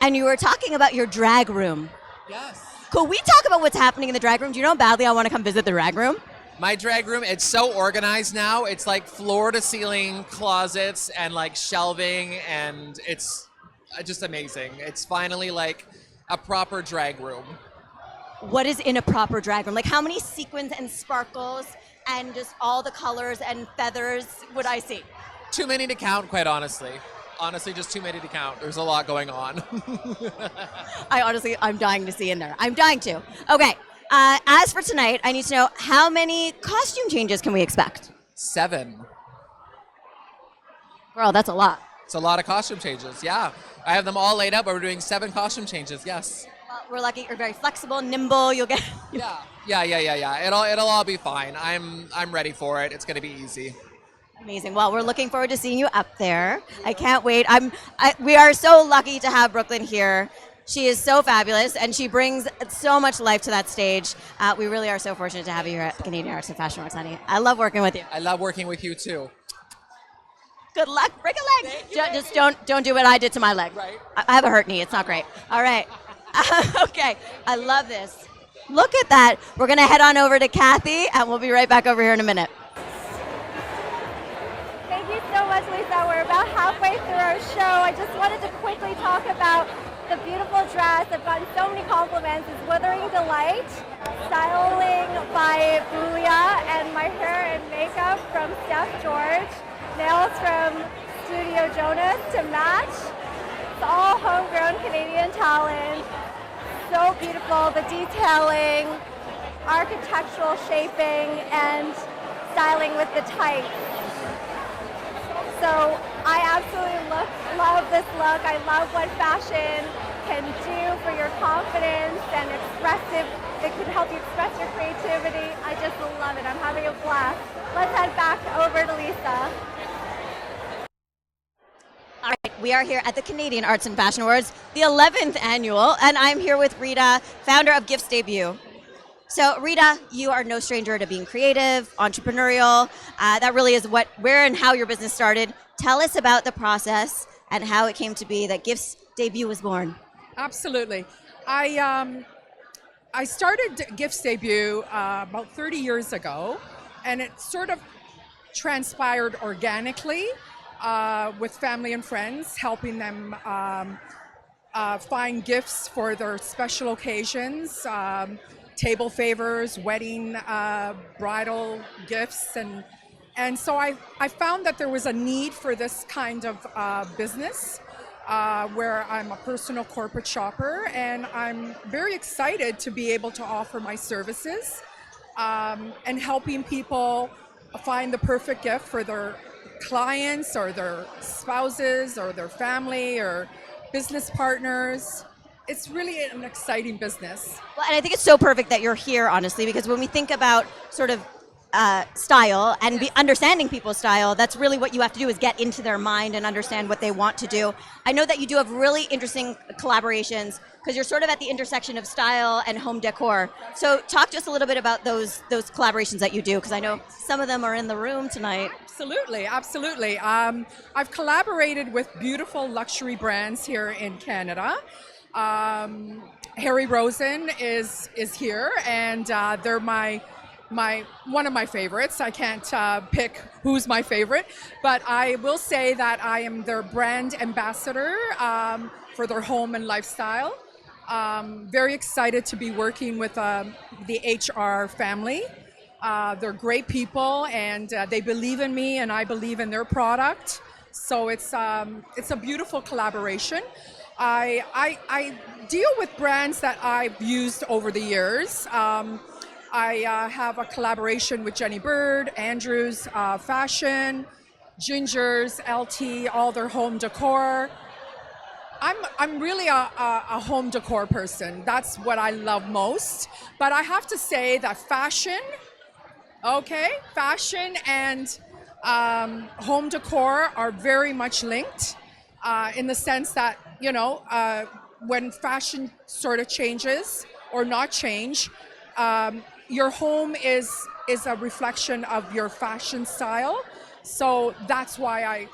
and you were talking about your drag room. Yes. Could we talk about what's happening in the drag room? Do you know how badly I want to come visit the drag room? My drag room, it's so organized now. It's like floor to ceiling closets and like shelving, and it's just amazing. It's finally like a proper drag room. What is in a proper drag room? Like how many sequins and sparkles and just all the colors and feathers would I see? Too many to count, quite honestly. Honestly, just too many to count. There's a lot going on. I'm dying to see in there. I'm dying to. Okay, as for tonight, I need to know how many costume changes can we expect? 7. Girl, that's a lot. It's a lot of costume changes, yeah. I have them all laid out, but we're doing 7 costume changes, yes. Well, we're lucky you're very flexible, nimble, you'll get... Yeah. It'll all be fine. I'm ready for it. It's gonna be easy. Amazing. Well, we're looking forward to seeing you up there. I can't wait. We are so lucky to have Brooklyn here. She is so fabulous, and she brings so much life to that stage. We really are so fortunate to have you here at the Canadian Arts and Fashion Awards, honey. I love working with you. I love working with you too. Good luck. Break a leg. Just don't do what I did to my leg. Right. I have a hurt knee. It's not great. All right. Okay. I love this. Look at that. We're going to head on over to Kathy, and we'll be right back over here in a minute. Thank you so much, Lisa. We're about halfway through our show. I just wanted to quickly talk about the beautiful dress. I've gotten so many compliments. It's Withering Delight, styling by Boolia, and my hair and makeup from Steph George, nails from Studio Jonas to match. It's all homegrown Canadian talent. So beautiful, the detailing, architectural shaping, and styling with the tights. So I absolutely love this look. I love what fashion can do for your confidence and expressive. It can help you express your creativity. I just love it. I'm having a blast. Let's head back over to Lisa. All right, we are here at the Canadian Arts and Fashion Awards, the 11th annual, and I'm here with Rita, founder of Gifts Debut. So Rita, you are no stranger to being creative, entrepreneurial. That really is where and how your business started. Tell us about the process and how it came to be that Gifts Debut was born. Absolutely. I started Gifts Debut about 30 years ago, and it sort of transpired organically with family and friends, helping them find gifts for their special occasions, table favors, wedding, bridal gifts, and so I found that there was a need for this kind of business where I'm a personal corporate shopper, and I'm very excited to be able to offer my services and helping people find the perfect gift for their clients or their spouses or their family or business partners. It's really an exciting business. Well, and I think it's so perfect that you're here, honestly, because when we think about sort of style and understanding people's style, that's really what you have to do, is get into their mind and understand what they want to do. I know that you do have really interesting collaborations because you're sort of at the intersection of style and home decor. So talk to us a little bit about those collaborations that you do, because I know some of them are in the room tonight. Absolutely, absolutely. I've collaborated with beautiful luxury brands here in Canada. Harry Rosen is here, and they're one of my favorites. I can't pick who's my favorite, but I will say that I am their brand ambassador for their home and lifestyle. Very excited to be working with the HR family. They're great people, and they believe in me, and I believe in their product. So it's a beautiful collaboration. I deal with brands that I've used over the years. I have a collaboration with Jenny Bird, Andrews Fashion, Ginger's, LT, all their home decor. I'm really a home decor person. That's what I love most. But I have to say that fashion and home decor are very much linked in the sense that, when fashion sort of changes or not change, your home is a reflection of your fashion style. So that's why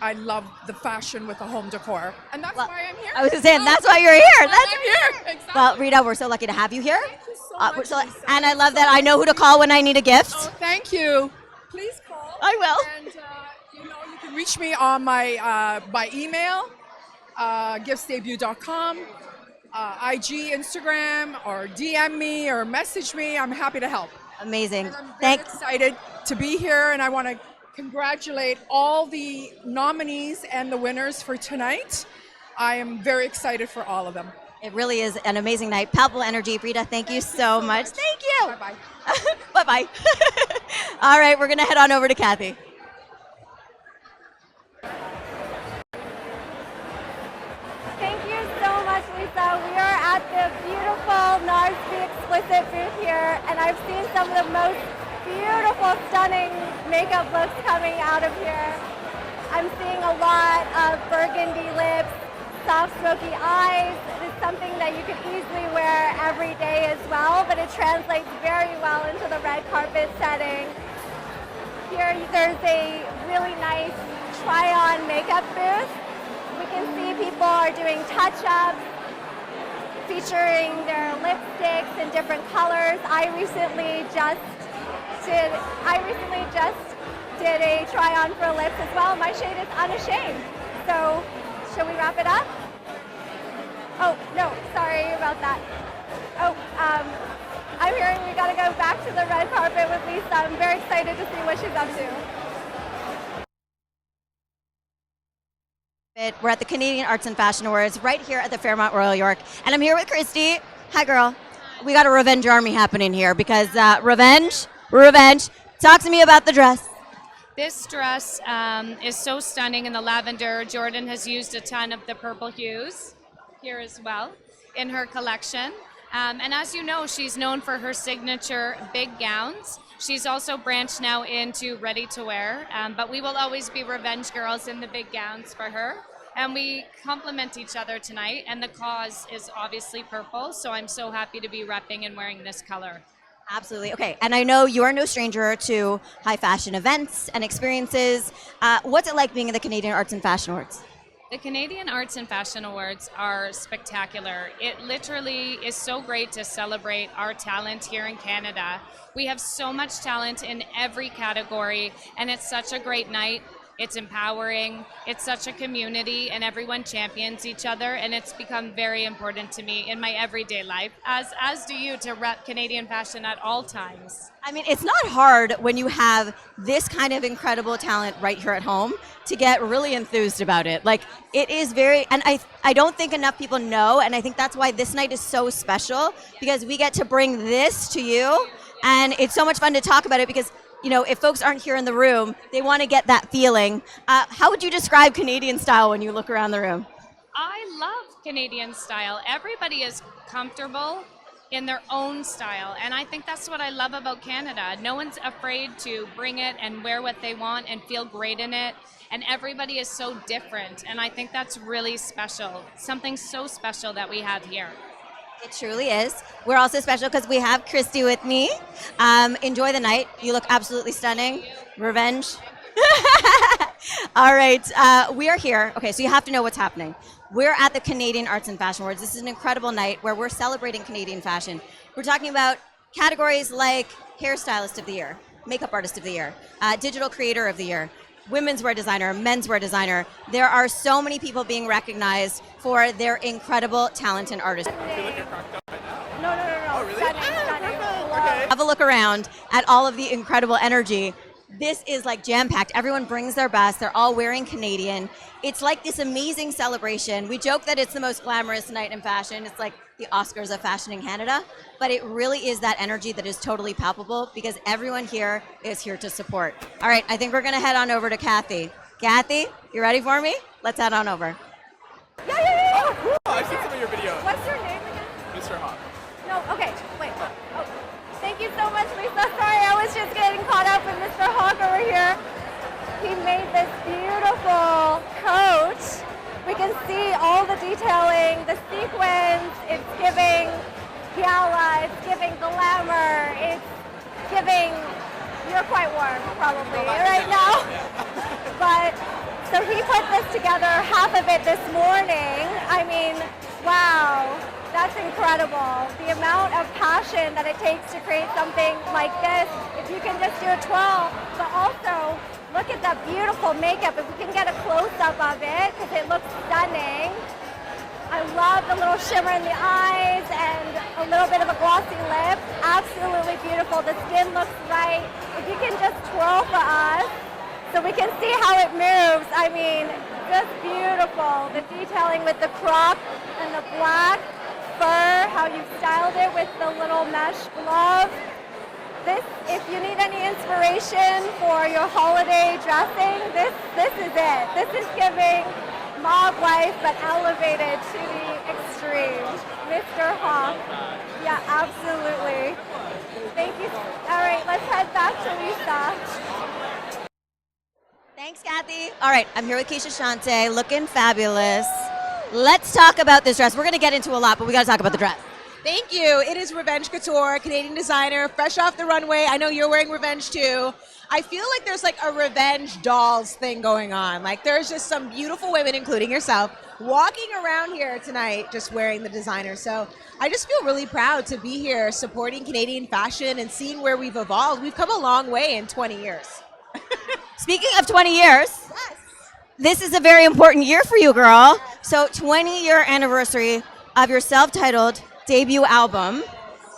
I love the fashion with the home decor. And that's why I'm here. I was just saying, that's why you're here. I'm here. Exactly. Well, Rita, we're so lucky to have you here. Thank you so much, Lisa. And I love that I know who to call when I need a gift. Oh, thank you. Please call. I will. And you can reach me on my email, giftsdebut.com, IG, Instagram, or DM me or message me. I'm happy to help. Amazing. And I'm very excited to be here, and I want to congratulate all the nominees and the winners for tonight. I am very excited for all of them. It really is an amazing night. Palpable energy. Rita, thank you so much. Thank you. Bye-bye. Bye-bye. All right, we're going to head on over to Kathy. Thank you so much, Lisa. We are at the beautiful NARS Be Explicit booth here, and I've seen some of the most beautiful, stunning makeup looks coming out of here. I'm seeing a lot of burgundy lips, soft smoky eyes. It is something that you could easily wear every day as well, but it translates very well into the red carpet setting. Here there's a really nice try-on makeup booth. We can see people are doing touch-ups, featuring their lipsticks in different colors. I recently just did a try-on for lips as well. My shade is Unashamed. So, shall we wrap it up? Oh, no, sorry about that. Oh, I'm hearing we gotta go back to the red carpet with Lisa. I'm very excited to see what she's up to. We're at the Canadian Arts and Fashion Awards right here at the Fairmont Royal York. And I'm here with Christy. Hi, girl. We got a revenge army happening here because revenge. Talk to me about the dress. This dress is so stunning in the lavender. Jordan has used a ton of the purple hues here as well in her collection. And as you know, she's known for her signature big gowns. She's also branched now into ready to wear, but we will always be revenge girls in the big gowns for her. And we complement each other tonight, and the cause is obviously purple, so I'm so happy to be repping and wearing this color. Absolutely. Okay, and I know you are no stranger to high fashion events and experiences. What's it like being in the Canadian Arts and Fashion Awards? The Canadian Arts and Fashion Awards are spectacular. It literally is so great to celebrate our talent here in Canada. We have so much talent in every category, and it's such a great night. It's empowering, it's such a community, and everyone champions each other, and it's become very important to me in my everyday life, as do you, to rep Canadian fashion at all times. I mean, it's not hard when you have this kind of incredible talent right here at home to get really enthused about it. Like, it is very, and I don't think enough people know, and I think that's why this night is so special, because we get to bring this to you And it's so much fun to talk about it because, you know, if folks aren't here in the room, they want to get that feeling. How would you describe Canadian style when you look around the room? I love Canadian style. Everybody is comfortable in their own style, and I think that's what I love about Canada. No one's afraid to bring it and wear what they want and feel great in it, and everybody is so different, and I think that's really special. Something so special that we have here. It truly is. We're also special because we have Christy with me. Enjoy the night. You look absolutely stunning. Revenge. All right, we are here. Okay, so you have to know what's happening. We're at the Canadian Arts and Fashion Awards. This is an incredible night where we're celebrating Canadian fashion. We're talking about categories like Hairstylist of the Year, Makeup Artist of the Year, Digital Creator of the Year, Women's Wear Designer, Men's Wear Designer. There are so many people being recognized for their incredible talent and artistry. No. Oh, really? Stunning. Have a look around at all of the incredible energy. This is like jam-packed. Everyone brings their best. They're all wearing Canadian. It's like this amazing celebration. We joke that it's the most glamorous night in fashion. It's like the Oscars of fashion in Canada, but it really is that energy that is totally palpable because everyone here is here to support. All right, I think we're gonna head on over to Kathy. Kathy, you ready for me? Let's head on over. Yeah. Oh, cool. I've seen some of your videos. What's your name again? Mr. Hawk. No, okay, wait. Oh. Thank you so much, Lisa. Sorry, I was just getting caught up with Mr. Hawk over here. He made this beautiful coat. We can see all the detailing, the sequins. It's giving gala, it's giving glamour, it's giving, you're quite warm probably right now. But, so he put this together, half of it this morning. I mean, wow. That's incredible. The amount of passion that it takes to create something like this. If you can just do a 12, but also look at that beautiful makeup. If we can get a close-up of it, because it looks stunning. I love the little shimmer in the eyes and a little bit of a glossy lip. Absolutely beautiful. The skin looks right. If you can just twirl for us so we can see how it moves. I mean, just beautiful. The detailing with the crop and the black fur, how you styled it with the little mesh glove. This, if you need any inspiration for your holiday dressing, this is it. This is giving mob life, but elevated to the extreme. Mr. Hawk. Yeah, absolutely. Thank you. All right, let's head back to Lisa. Thanks, Kathy. All right, I'm here with Keshia Chante, looking fabulous. Let's talk about this dress. We're going to get into a lot, but we got to talk about the dress. Thank you. It is Revenge Couture, Canadian designer, fresh off the runway. I know you're wearing Revenge too. I feel like there's like a Revenge dolls thing going on. Like there's just some beautiful women, including yourself, walking around here tonight just wearing the designer. So I just feel really proud to be here supporting Canadian fashion and seeing where we've evolved. We've come a long way in 20 years. Speaking of 20 years, this is a very important year for you, girl. So 20-year anniversary of your self-titled debut album.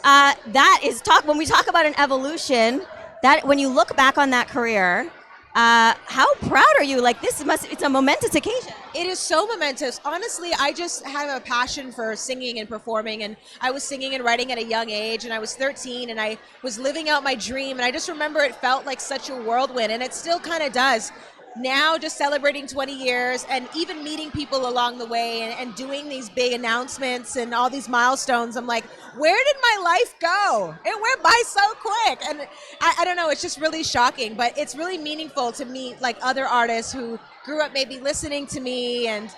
That is when we talk about an evolution, that when you look back on that career, how proud are you? Like it's a momentous occasion. It is so momentous. Honestly, I just have a passion for singing and performing, and I was singing and writing at a young age, and I was 13, and I was living out my dream, and I just remember it felt like such a whirlwind, and it still kind of does. Now, just celebrating 20 years and even meeting people along the way and doing these big announcements and all these milestones, I'm like, where did my life go? It went by so quick. And I don't know, it's just really shocking, but it's really meaningful to meet like other artists who grew up maybe listening to me and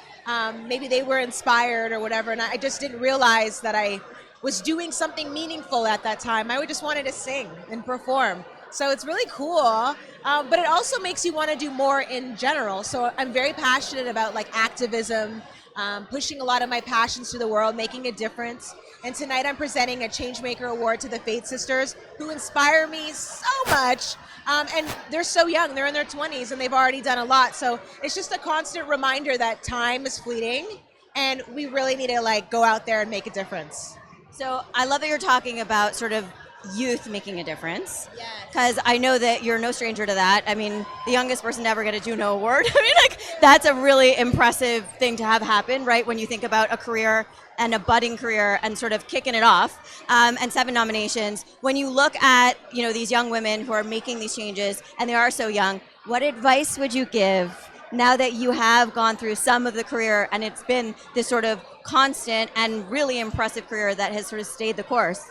maybe they were inspired or whatever. And I just didn't realize that I was doing something meaningful at that time. I just wanted to sing and perform. So it's really cool, but it also makes you want to do more in general. So I'm very passionate about like activism, pushing a lot of my passions to the world, making a difference. And tonight I'm presenting a Changemaker Award to the Fate Sisters, who inspire me so much. And they're so young, they're in their 20s and they've already done a lot. So it's just a constant reminder that time is fleeting and we really need to like go out there and make a difference. So I love that you're talking about sort of youth making a difference, because I know that you're no stranger to that. I mean, the youngest person to ever get a Juno Award. I mean, like that's a really impressive thing to have happen, right? When you think about a career and a budding career and sort of kicking it off, and 7 nominations. When you look at, these young women who are making these changes, and they are so young, what advice would you give now that you have gone through some of the career and it's been this sort of constant and really impressive career that has sort of stayed the course?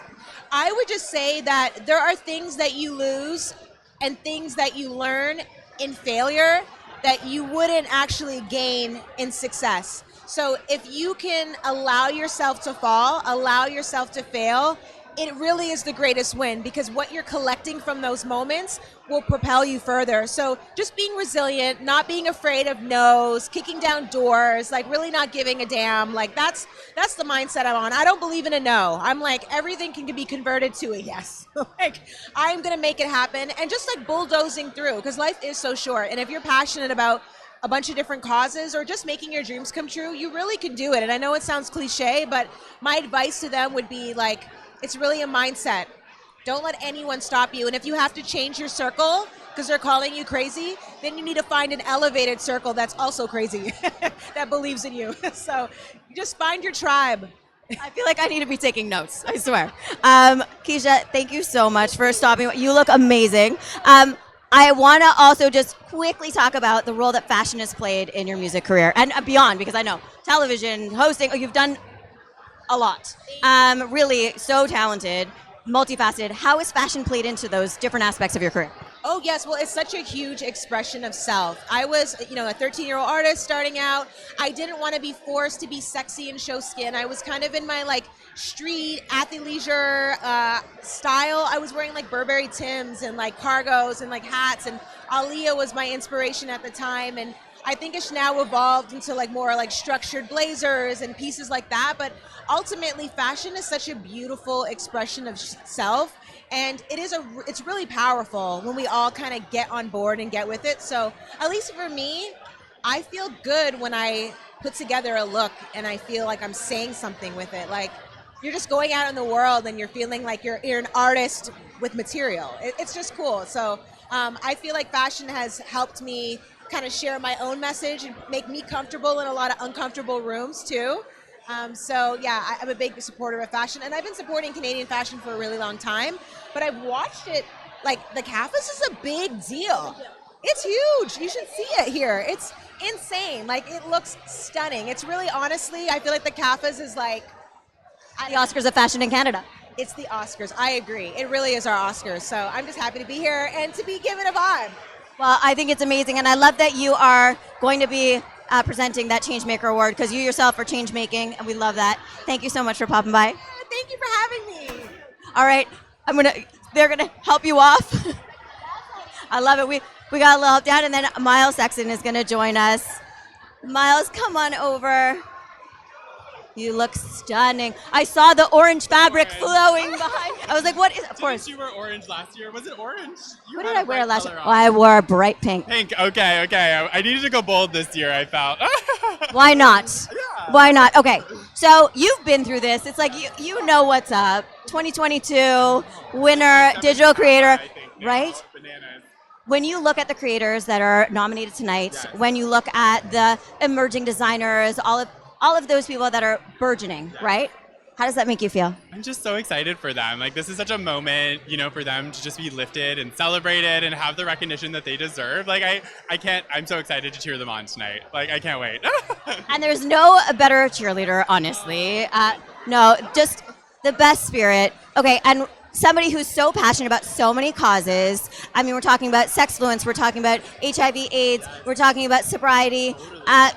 I would just say that there are things that you lose and things that you learn in failure that you wouldn't actually gain in success. So if you can allow yourself to fall, allow yourself to fail, it really is the greatest win, because what you're collecting from those moments will propel you further. So just being resilient, not being afraid of no's, kicking down doors, like really not giving a damn. Like that's the mindset I'm on. I don't believe in a no. I'm like, everything can be converted to a yes. Like, I'm gonna make it happen, and just like bulldozing through, because life is so short. And if you're passionate about a bunch of different causes or just making your dreams come true, you really can do it. And I know it sounds cliche, but my advice to them would be like, it's really a mindset. Don't let anyone stop you. And if you have to change your circle because they're calling you crazy, then you need to find an elevated circle that's also crazy, that believes in you. So just find your tribe. I feel like I need to be taking notes, I swear. Keshia, thank you so much for stopping. You look amazing. I want to also just quickly talk about the role that fashion has played in your music career and beyond, because I know television, hosting, you've done a lot. Really so talented, multifaceted. How has fashion played into those different aspects of your career? Oh, yes. Well, it's such a huge expression of self. I was, a 13-year-old artist starting out. I didn't want to be forced to be sexy and show skin. I was kind of in my, street athleisure style. I was wearing, Burberry Tims and, cargos and, hats. And Aaliyah was my inspiration at the time. And I think it's now evolved into, more, structured blazers and pieces like that. But ultimately, fashion is such a beautiful expression of self. And it's really powerful when we all kind of get on board and get with it. So at least for me, I feel good when I put together a look and I feel like I'm saying something with it. Like, you're just going out in the world and you're feeling like you're an artist with material. It's just cool. So I feel like fashion has helped me kind of share my own message and make me comfortable in a lot of uncomfortable rooms too. So yeah, I'm a big supporter of fashion, and I've been supporting Canadian fashion for a really long time, but I've watched it, the CAFAs is a big deal. It's huge. You should see it here. It's insane. It looks stunning. It's really, honestly, I feel like the CAFAs is the Oscars of fashion in Canada. It's the Oscars. I agree. It really is our Oscars. So I'm just happy to be here and to be given a vibe. Well, I think it's amazing, and I love that you are going to be presenting that Changemaker Award, because you yourself are change making, and we love that. Thank you so much for popping by. Thank you for having me. All right, they're gonna help you off. I love it. We got a little help down, and then Myles Sexton is gonna join us. Myles, come on over. You look stunning. I saw the orange fabric flowing behind. I was like, what is, of course. Didn't you wear orange last year? Was it orange? What did I wear last year? Oh, I wore a bright pink. Pink, okay. I needed to go bold this year, I felt. Why not? Yeah. Why not? Okay, so you've been through this. It's like, you know what's up. 2022, winner, digital creator, right? Bananas. When you look at the creators that are nominated tonight, yes. When you look at the emerging designers, all of those people that are burgeoning, right? How does that make you feel? I'm just so excited for them. This is such a moment, for them to just be lifted and celebrated and have the recognition that they deserve. I'm so excited to cheer them on tonight. I can't wait. And there's no better cheerleader, honestly. No, just the best spirit. Okay, and somebody who's so passionate about so many causes. I mean, we're talking about sexfluence, we're talking about HIV/AIDS, we're talking about sobriety.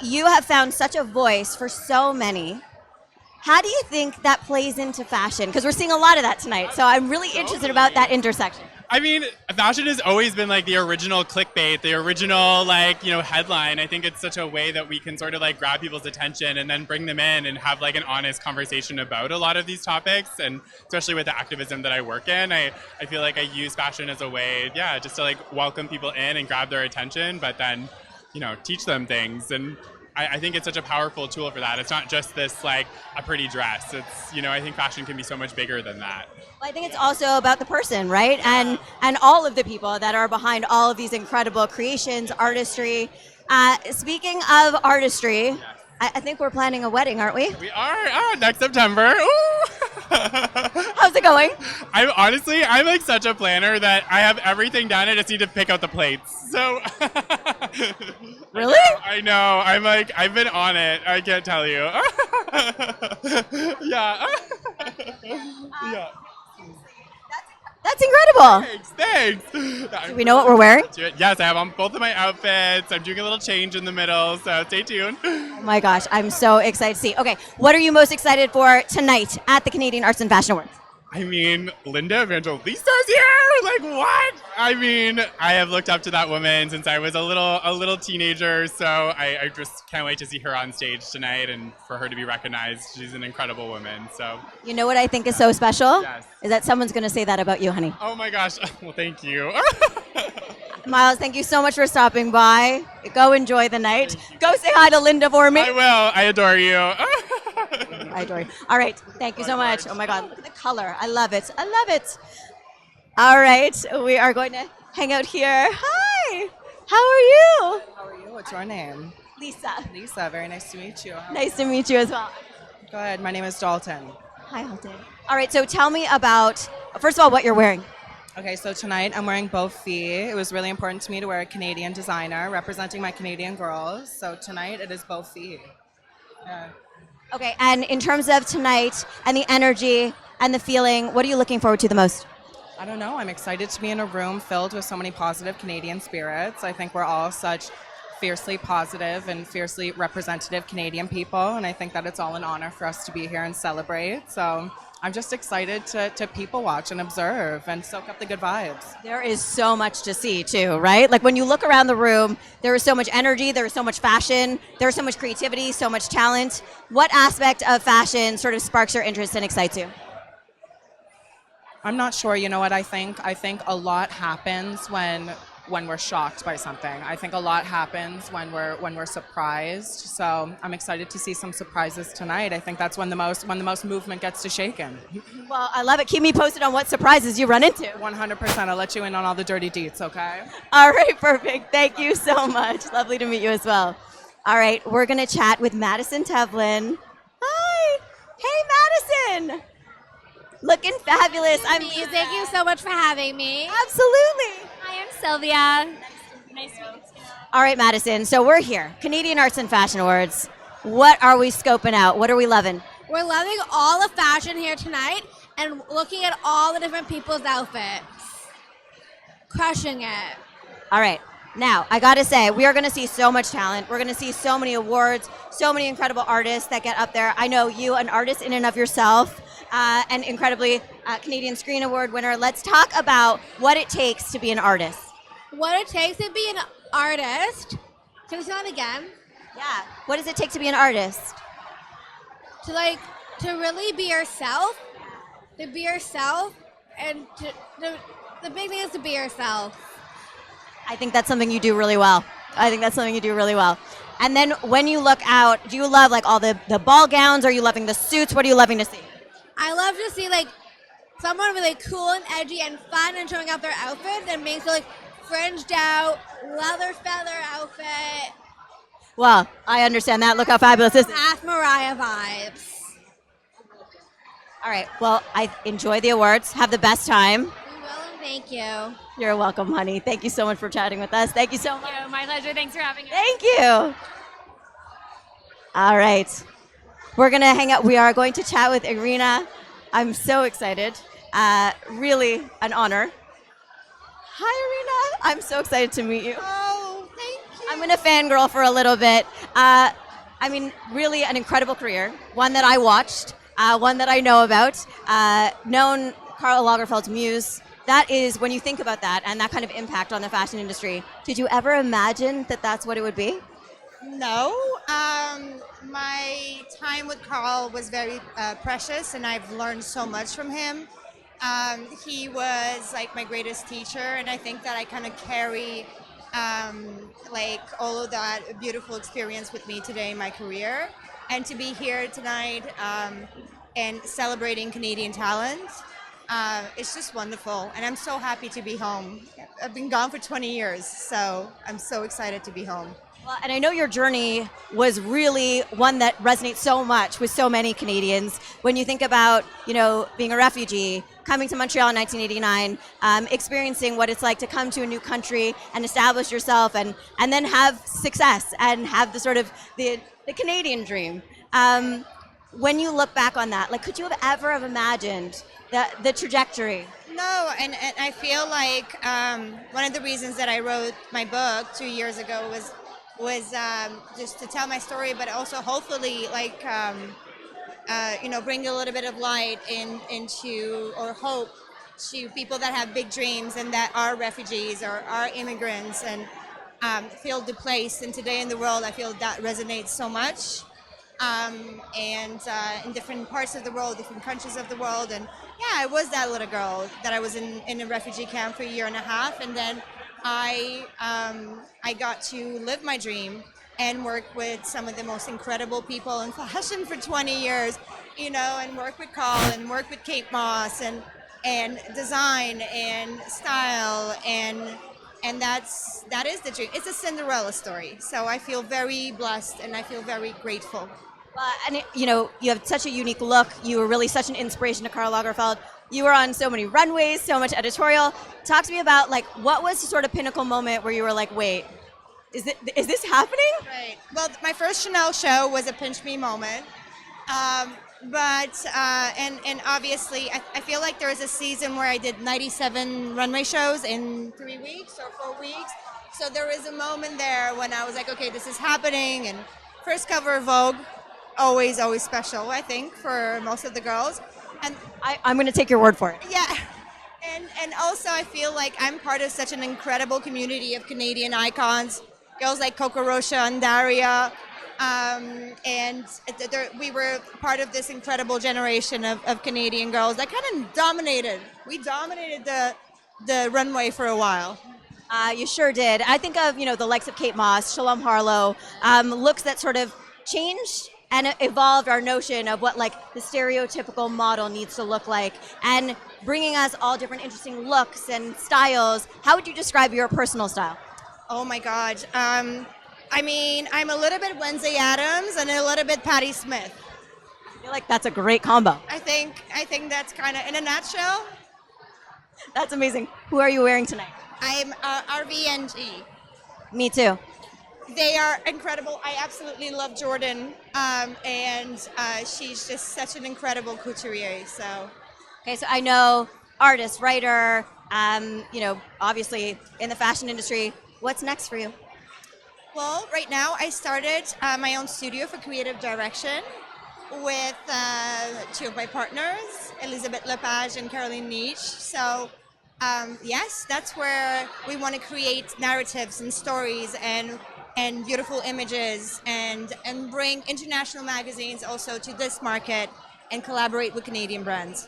You have found such a voice for so many. How do you think that plays into fashion? Because we're seeing a lot of that tonight, so I'm really interested about that intersection. I mean, fashion has always been the original clickbait, the original headline. I think it's such a way that we can sort of grab people's attention and then bring them in and have an honest conversation about a lot of these topics. And especially with the activism that I work in, I feel like I use fashion as a way, just to welcome people in and grab their attention, but then, teach them things. And I think it's such a powerful tool for that. It's not just this a pretty dress. It's, I think fashion can be so much bigger than that. Well, I think it's also about the person, right? And all of the people that are behind all of these incredible creations, artistry. Speaking of artistry, I think we're planning a wedding, aren't we? We are next September. Ooh. How's it going? I'm like such a planner that I have everything done. I just need to pick out the plates. So Really? I know. I've been on it. I can't tell you. Yeah. Yeah. That's incredible. Thanks. Do we know what we're wearing? Yes, I have on both of my outfits. I'm doing a little change in the middle, so stay tuned. Oh my gosh, I'm so excited to see. Okay, what are you most excited for tonight at the Canadian Arts and Fashion Awards? I mean, Linda Evangelista's here. Like what? I mean, I have looked up to that woman since I was a little teenager. So I just can't wait to see her on stage tonight and for her to be recognized. She's an incredible woman. So You know what I think is so special? Yes. Is that someone's going to say that about you, honey. Oh my gosh. Well, thank you. Myles, thank you so much for stopping by. Go enjoy the night. Go say hi to Linda for me. I will. I adore you. I adore you. All right. Thank you so much. Oh my God. Look at the color. I love it. I love it. All right. We are going to hang out here. Hi. How are you? How are you? What's your name? Lisa. Lisa. Very nice to meet you. Nice to meet you as well. Go ahead. My name is Dalton. Hi, Halton. All right. So tell me about, first of all, what you're wearing. Okay, so tonight I'm wearing both feet. It was really important to me to wear a Canadian designer representing my Canadian girls. So tonight it is both feet. Yeah. Okay. And in terms of tonight and the energy and the feeling, what are you looking forward to the most? I don't know. I'm excited to be in a room filled with so many positive Canadian spirits. I think we're all such fiercely positive and fiercely representative Canadian people, and I think that it's all an honor for us to be here and celebrate. So I'm just excited to people watch and observe and soak up the good vibes. There is so much to see too, right? Like when you look around the room, there is so much energy, there is so much fashion, there is so much creativity, so much talent. What aspect of fashion sort of sparks your interest and excites you? I'm not sure. You know what I think? I think a lot happens when we're shocked by something. I think a lot happens when we're surprised. So I'm excited to see some surprises tonight. I think that's when the most movement gets to shaking. Well, I love it. Keep me posted on what surprises you run into. 100%. I'll let you in on all the dirty deets, okay? All right, perfect. Thank you so much. Lovely to meet you as well. All right, we're going to chat with Madison Tevlin. Hi. Hey, Madison. Looking fabulous. I'm Lisa. Thank you so much for having me. Absolutely. Hi, I'm Sylvia. Nice to meet you. All right, Madison. So we're here, Canadian Arts and Fashion Awards. What are we scoping out? What are we loving? We're loving all the fashion here tonight and looking at all the different people's outfits. Crushing it. All right. Now, I got to say, we are going to see so much talent. We're going to see so many awards, so many incredible artists that get up there. I know you, an artist in and of yourself, and incredibly Canadian Screen Award winner. Let's talk about what it takes to be an artist. What it takes to be an artist. Can you say that again? Yeah. What does it take to be an artist? To really be yourself. To be yourself. And the big thing is to be yourself. I think that's something you do really well. And then when you look out, do you love like all the ball gowns? Are you loving the suits? What are you loving to see? I love to see like someone really cool and edgy and fun and showing off their outfits and being so like fringed out, leather feather outfit. Well, I understand that. Look how fabulous this is. Half Mariah vibes. All right. Well, I enjoy the awards. Have the best time. We will, and thank you. You're welcome, honey. Thank you so much for chatting with us. Thank you so much. Thank you. My pleasure. Thanks for having us. Thank you. All right. We're going to hang out. We are going to chat with Irina. I'm so excited. Really an honor. Hi, Irina. I'm so excited to meet you. Oh, thank you. I'm going to fangirl for a little bit. I mean, really an incredible career. One that I watched. One that I know about. Known Karl Lagerfeld's muse. That is, when you think about that and that kind of impact on the fashion industry, did you ever imagine that that's what it would be? No. My time with Karl was very precious, and I've learned so much from him. He was like my greatest teacher, and I think that I kind of carry like all of that beautiful experience with me today in my career. And to be here tonight and celebrating Canadian talent, it's just wonderful. And I'm so happy to be home. I've been gone for 20 years, so I'm so excited to be home. Well, and I know your journey was really one that resonates so much with so many Canadians. When you think about, being a refugee, coming to Montreal in 1989, experiencing what it's like to come to a new country and establish yourself and then have success and have the sort of the Canadian dream. When you look back on that, could you have ever have imagined the trajectory? No, and I feel like one of the reasons that I wrote my book 2 years ago was just to tell my story, but also hopefully bring a little bit of light into or hope to people that have big dreams and that are refugees or are immigrants and feel displaced. And today in the world, I feel that resonates so much. In different parts of the world, different countries of the world. And yeah, I was that little girl that I was in a refugee camp for a year and a half. And then I got to live my dream and work with some of the most incredible people in fashion for 20 years, and work with Carl and work with Kate Moss and design and style and that is the dream. It's a Cinderella story. So I feel very blessed and I feel very grateful. And you have such a unique look. You were really such an inspiration to Karl Lagerfeld. You were on so many runways, so much editorial. Talk to me about what was the sort of pinnacle moment where you were like, wait, is this happening? Right. Well, my first Chanel show was a pinch me moment. And obviously, I feel like there was a season where I did 97 runway shows in 3 weeks or 4 weeks. So there was a moment there when I was like, okay, this is happening. And first cover of Vogue, always special, I think, for most of the girls. And I'm going to take your word for it. Yeah. And also I feel like I'm part of such an incredible community of Canadian icons, girls like Coco Rocha and Daria. We were part of this incredible generation of Canadian girls that kind of dominated. We dominated the runway for a while. You sure did. I think of, the likes of Kate Moss, Shalom Harlow, looks that sort of changed and evolved our notion of what the stereotypical model needs to look like and bringing us all different interesting looks and styles. How would you describe your personal style? Oh my God. I'm a little bit Wednesday Addams and a little bit Patti Smith. I feel like that's a great combo. I think that's kind of in a nutshell. That's amazing. Who are you wearing tonight? I'm RVNG. Me too. They are incredible. I absolutely love Jordan, and she's just such an incredible couturier. Okay, so I know artist, writer, obviously in the fashion industry. What's next for you? Well, right now I started my own studio for creative direction with two of my partners, Elizabeth Lepage and Caroline Nietzsche. So yes, that's where we want to create narratives and stories and beautiful images and bring international magazines also to this market and collaborate with Canadian brands.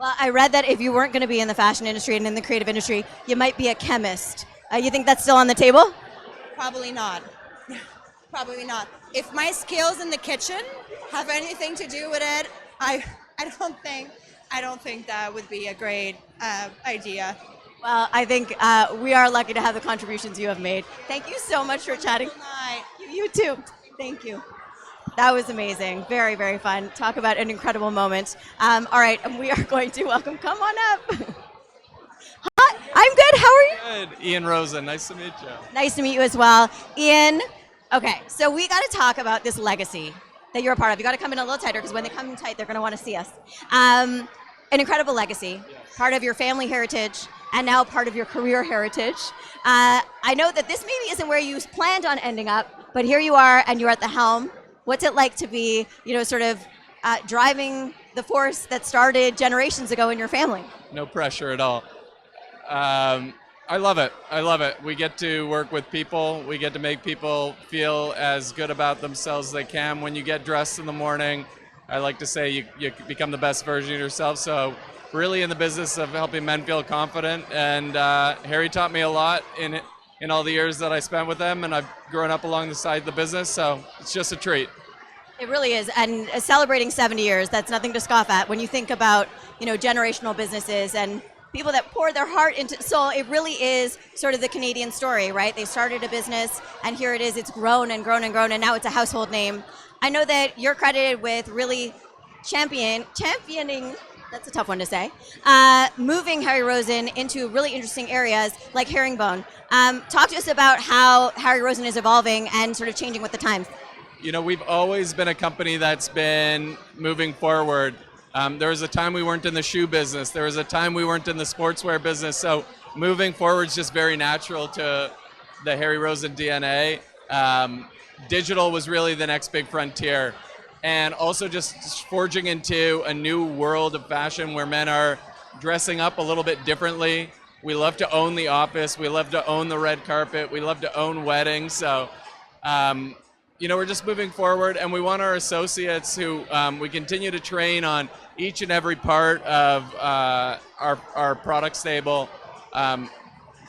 Well, I read that if you weren't going to be in the fashion industry and in the creative industry, you might be a chemist. You think that's still on the table? Probably not. Probably not. If my skills in the kitchen have anything to do with it, I don't think that would be a great idea. Well, I think we are lucky to have the contributions you have made. Thank you so much for chatting. You too. Thank you. That was amazing. Very, very fun. Talk about an incredible moment. All right, and we are going to welcome. Come on up. Hi, I'm good. How are you? Good. Ian Rosa, nice to meet you. Nice to meet you as well. Ian, okay, so we got to talk about this legacy that you're a part of. You got to come in a little tighter because when they come in tight, they're going to want to see us. An incredible legacy, part of your family heritage, and now part of your career heritage. I know that this maybe isn't where you planned on ending up, but here you are and you're at the helm. What's it like to be, sort of driving the force that started generations ago in your family? No pressure at all. I love it. I love it. We get to work with people. We get to make people feel as good about themselves as they can. When you get dressed in the morning, I like to say you become the best version of yourself. So really in the business of helping men feel confident. And Harry taught me a lot in all the years that I spent with him, and I've grown up along the side of the business. So it's just a treat. It really is. And celebrating 70 years, that's nothing to scoff at when you think about, generational businesses and people that pour their heart into soul. It really is sort of the Canadian story, right? They started a business, and here it is. It's grown and grown and grown, and now it's a household name. I know that you're credited with really championing, that's a tough one to say, moving Harry Rosen into really interesting areas like herringbone. Talk to us about how Harry Rosen is evolving and sort of changing with the times. You know, we've always been a company that's been moving forward. There was a time we weren't in the shoe business. There was a time we weren't in the sportswear business. So moving forward is just very natural to the Harry Rosen DNA. Digital was really the next big frontier. And also just forging into a new world of fashion where men are dressing up a little bit differently. We love to own the office. We love to own the red carpet. We love to own weddings. So, you know, we're just moving forward, and we want our associates who we continue to train on each and every part of our product stable,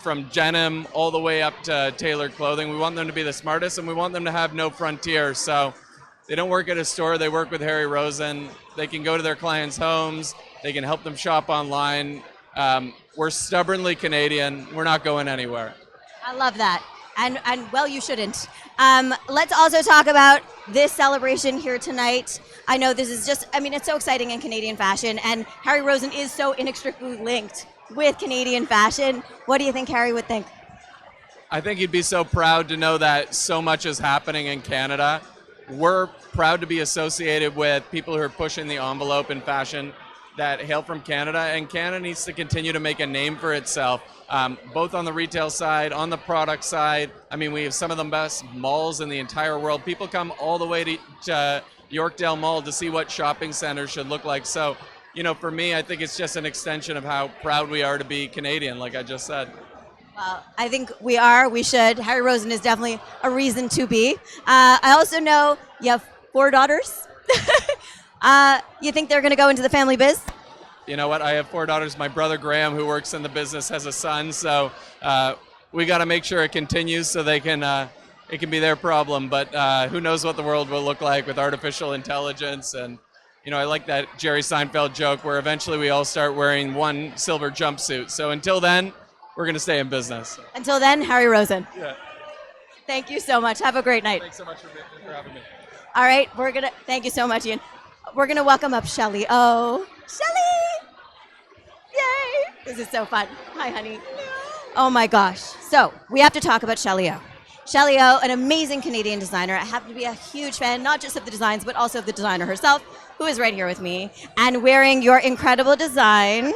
from denim all the way up to tailored clothing. We want them to be the smartest, and we want them to have no frontier. So they don't work at a store, they work with Harry Rosen. They can go to their clients' homes, they can help them shop online. We're stubbornly Canadian, we're not going anywhere. I love that. And well, you shouldn't. Let's also talk about this celebration here tonight. I know this is just, I mean, it's so exciting in Canadian fashion, and Harry Rosen is so inextricably linked with Canadian fashion. What do you think Harry would think? I think he'd be so proud to know that so much is happening in Canada. We're proud to be associated with people who are pushing the envelope in fashion that hail from Canada, and Canada needs to continue to make a name for itself, both on the retail side, on the product side. I mean, we have some of the best malls in the entire world. People come all the way to Yorkdale Mall to see what shopping centers should look like. So, you know, for me, I think it's just an extension of how proud we are to be Canadian, like I just said. Well, I think we are. We should. Harry Rosen is definitely a reason to be. I also know you have 4 daughters. You think they're going to go into the family biz? You know what? I have 4 daughters. My brother Graham, who works in the business, has a son. So we got to make sure it continues so they can. It can be their problem. But who knows what the world will look like with artificial intelligence. And you know, I like that Jerry Seinfeld joke where eventually we all start wearing one silver jumpsuit. So until then, we're going to stay in business. Until then, Harry Rosen. Yeah. Thank you so much. Have a great night. Thanks so much for having me. All right, thank you so much, Ian. We're going to welcome up Shelly O. Shelly! Yay! This is so fun. Hi, honey. Oh my gosh. So, we have to talk about Shelly O. Shelly O, an amazing Canadian designer. I happen to be a huge fan, not just of the designs, but also of the designer herself, who is right here with me, and wearing your incredible design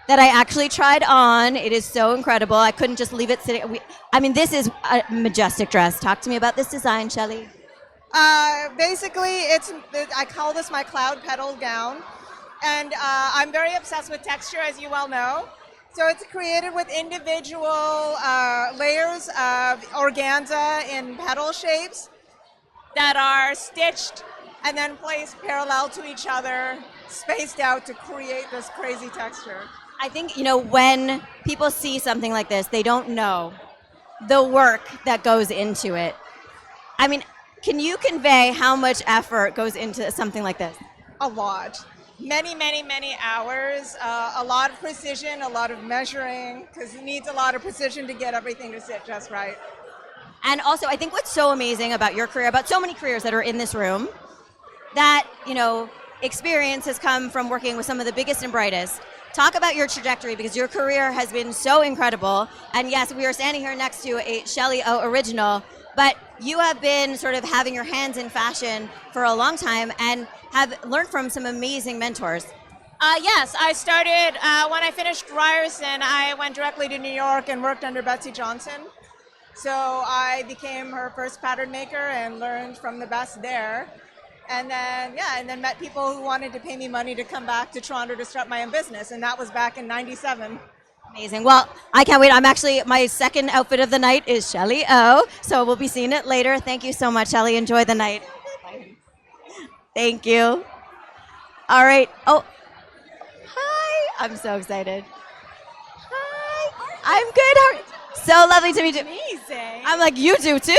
that I actually tried on. It is so incredible. I couldn't just leave it sitting. I mean, this is a majestic dress. Talk to me about this design, Shelly. Basically, I call this my cloud petal gown, and I'm very obsessed with texture, as you well know. So it's created with individual layers of organza in petal shapes that are stitched and then placed parallel to each other, spaced out to create this crazy texture. I think, you know, when people see something like this, they don't know the work that goes into it. I mean, can you convey how much effort goes into something like this? A lot. Many, many, many hours. A lot of precision, a lot of measuring, because it needs a lot of precision to get everything to sit just right. And also, I think what's so amazing about your career, about so many careers that are in this room, that, you know, experience has come from working with some of the biggest and brightest. Talk about your trajectory, because your career has been so incredible. And yes, we are standing here next to a Shelly O original, but you have been sort of having your hands in fashion for a long time and have learned from some amazing mentors. Yes, I started, when I finished Ryerson, I went directly to New York and worked under Betsy Johnson. So I became her first pattern maker and learned from the best there. And then met people who wanted to pay me money to come back to Toronto to start my own business, and that was back in '97. Amazing. Well, I can't wait. My second outfit of the night is Shelly O, so we'll be seeing it later. Thank you so much, Shelly. Enjoy the night. Thank you. All right. Oh, hi. I'm so excited. Hi. I'm good. How are you? So lovely to meet you. Amazing. I'm like, you do too.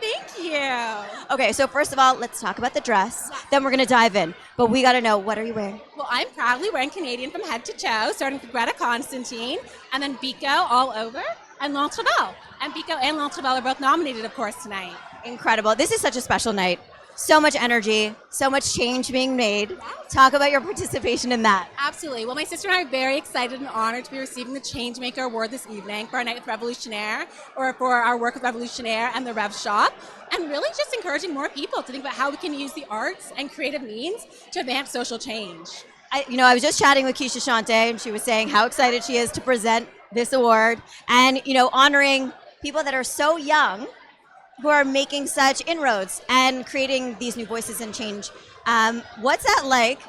thank you. Okay, so first of all, let's talk about the dress. Then we're going to dive in. But we got to know, what are you wearing? Well, I'm proudly wearing Canadian from head to toe, starting with Greta Constantine, and then Bico all over, and L'Entrevelle. And Bico and L'Entrevelle are both nominated, of course, tonight. Incredible. This is such a special night. So much energy, so much change being made. Talk about your participation in that. Absolutely. Well, my sister and I are very excited and honored to be receiving the Changemaker Award this evening for our night with Revolutionaire, or for our work with Revolutionaire and the Rev Shop, and really just encouraging more people to think about how we can use the arts and creative means to advance social change. I was just chatting with Keshia Chante, and she was saying how excited she is to present this award and, honoring people that are so young who are making such inroads and creating these new voices and change. What's that like?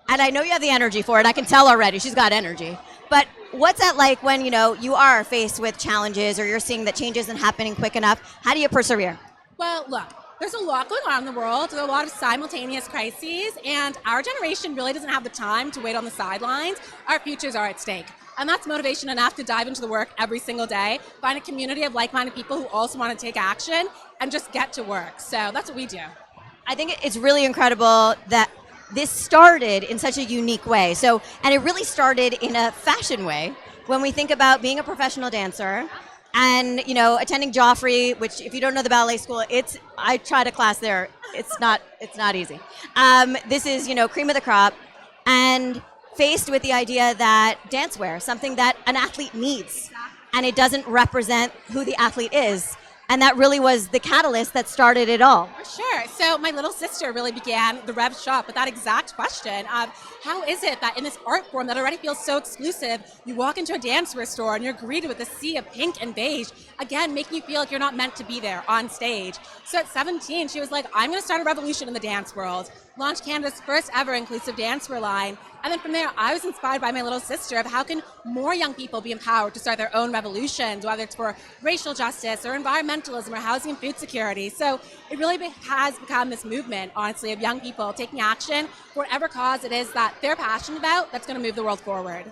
And I know you have the energy for it. I can tell already. She's got energy. But what's that like when, you are faced with challenges or you're seeing that change isn't happening quick enough? How do you persevere? Well, look, there's a lot going on in the world. There's a lot of simultaneous crises, and our generation really doesn't have the time to wait on the sidelines. Our futures are at stake. And that's motivation enough to dive into the work every single day, find a community of like-minded people who also want to take action, and just get to work. So that's what we do. I think it's really incredible that this started in such a unique way. And it really started in a fashion way. When we think about being a professional dancer and, attending Joffrey, which if you don't know the ballet school, I tried a class there. It's not easy. This is, cream of the crop. And faced with the idea that dancewear, something that an athlete needs, and it doesn't represent who the athlete is. And that really was the catalyst that started it all. For sure. So my little sister really began the Rev Shop with that exact question of how is it that in this art form that already feels so exclusive, you walk into a dancewear store and you're greeted with a sea of pink and beige, again, making you feel like you're not meant to be there on stage. So at 17, she was like, I'm going to start a revolution in the dance world, launch Canada's first ever inclusive dancewear line. And then from there, I was inspired by my little sister of how can more young people be empowered to start their own revolutions, whether it's for racial justice or environmentalism or housing and food security. So it really has become this movement, honestly, of young people taking action for whatever cause it is that they're passionate about that's going to move the world forward.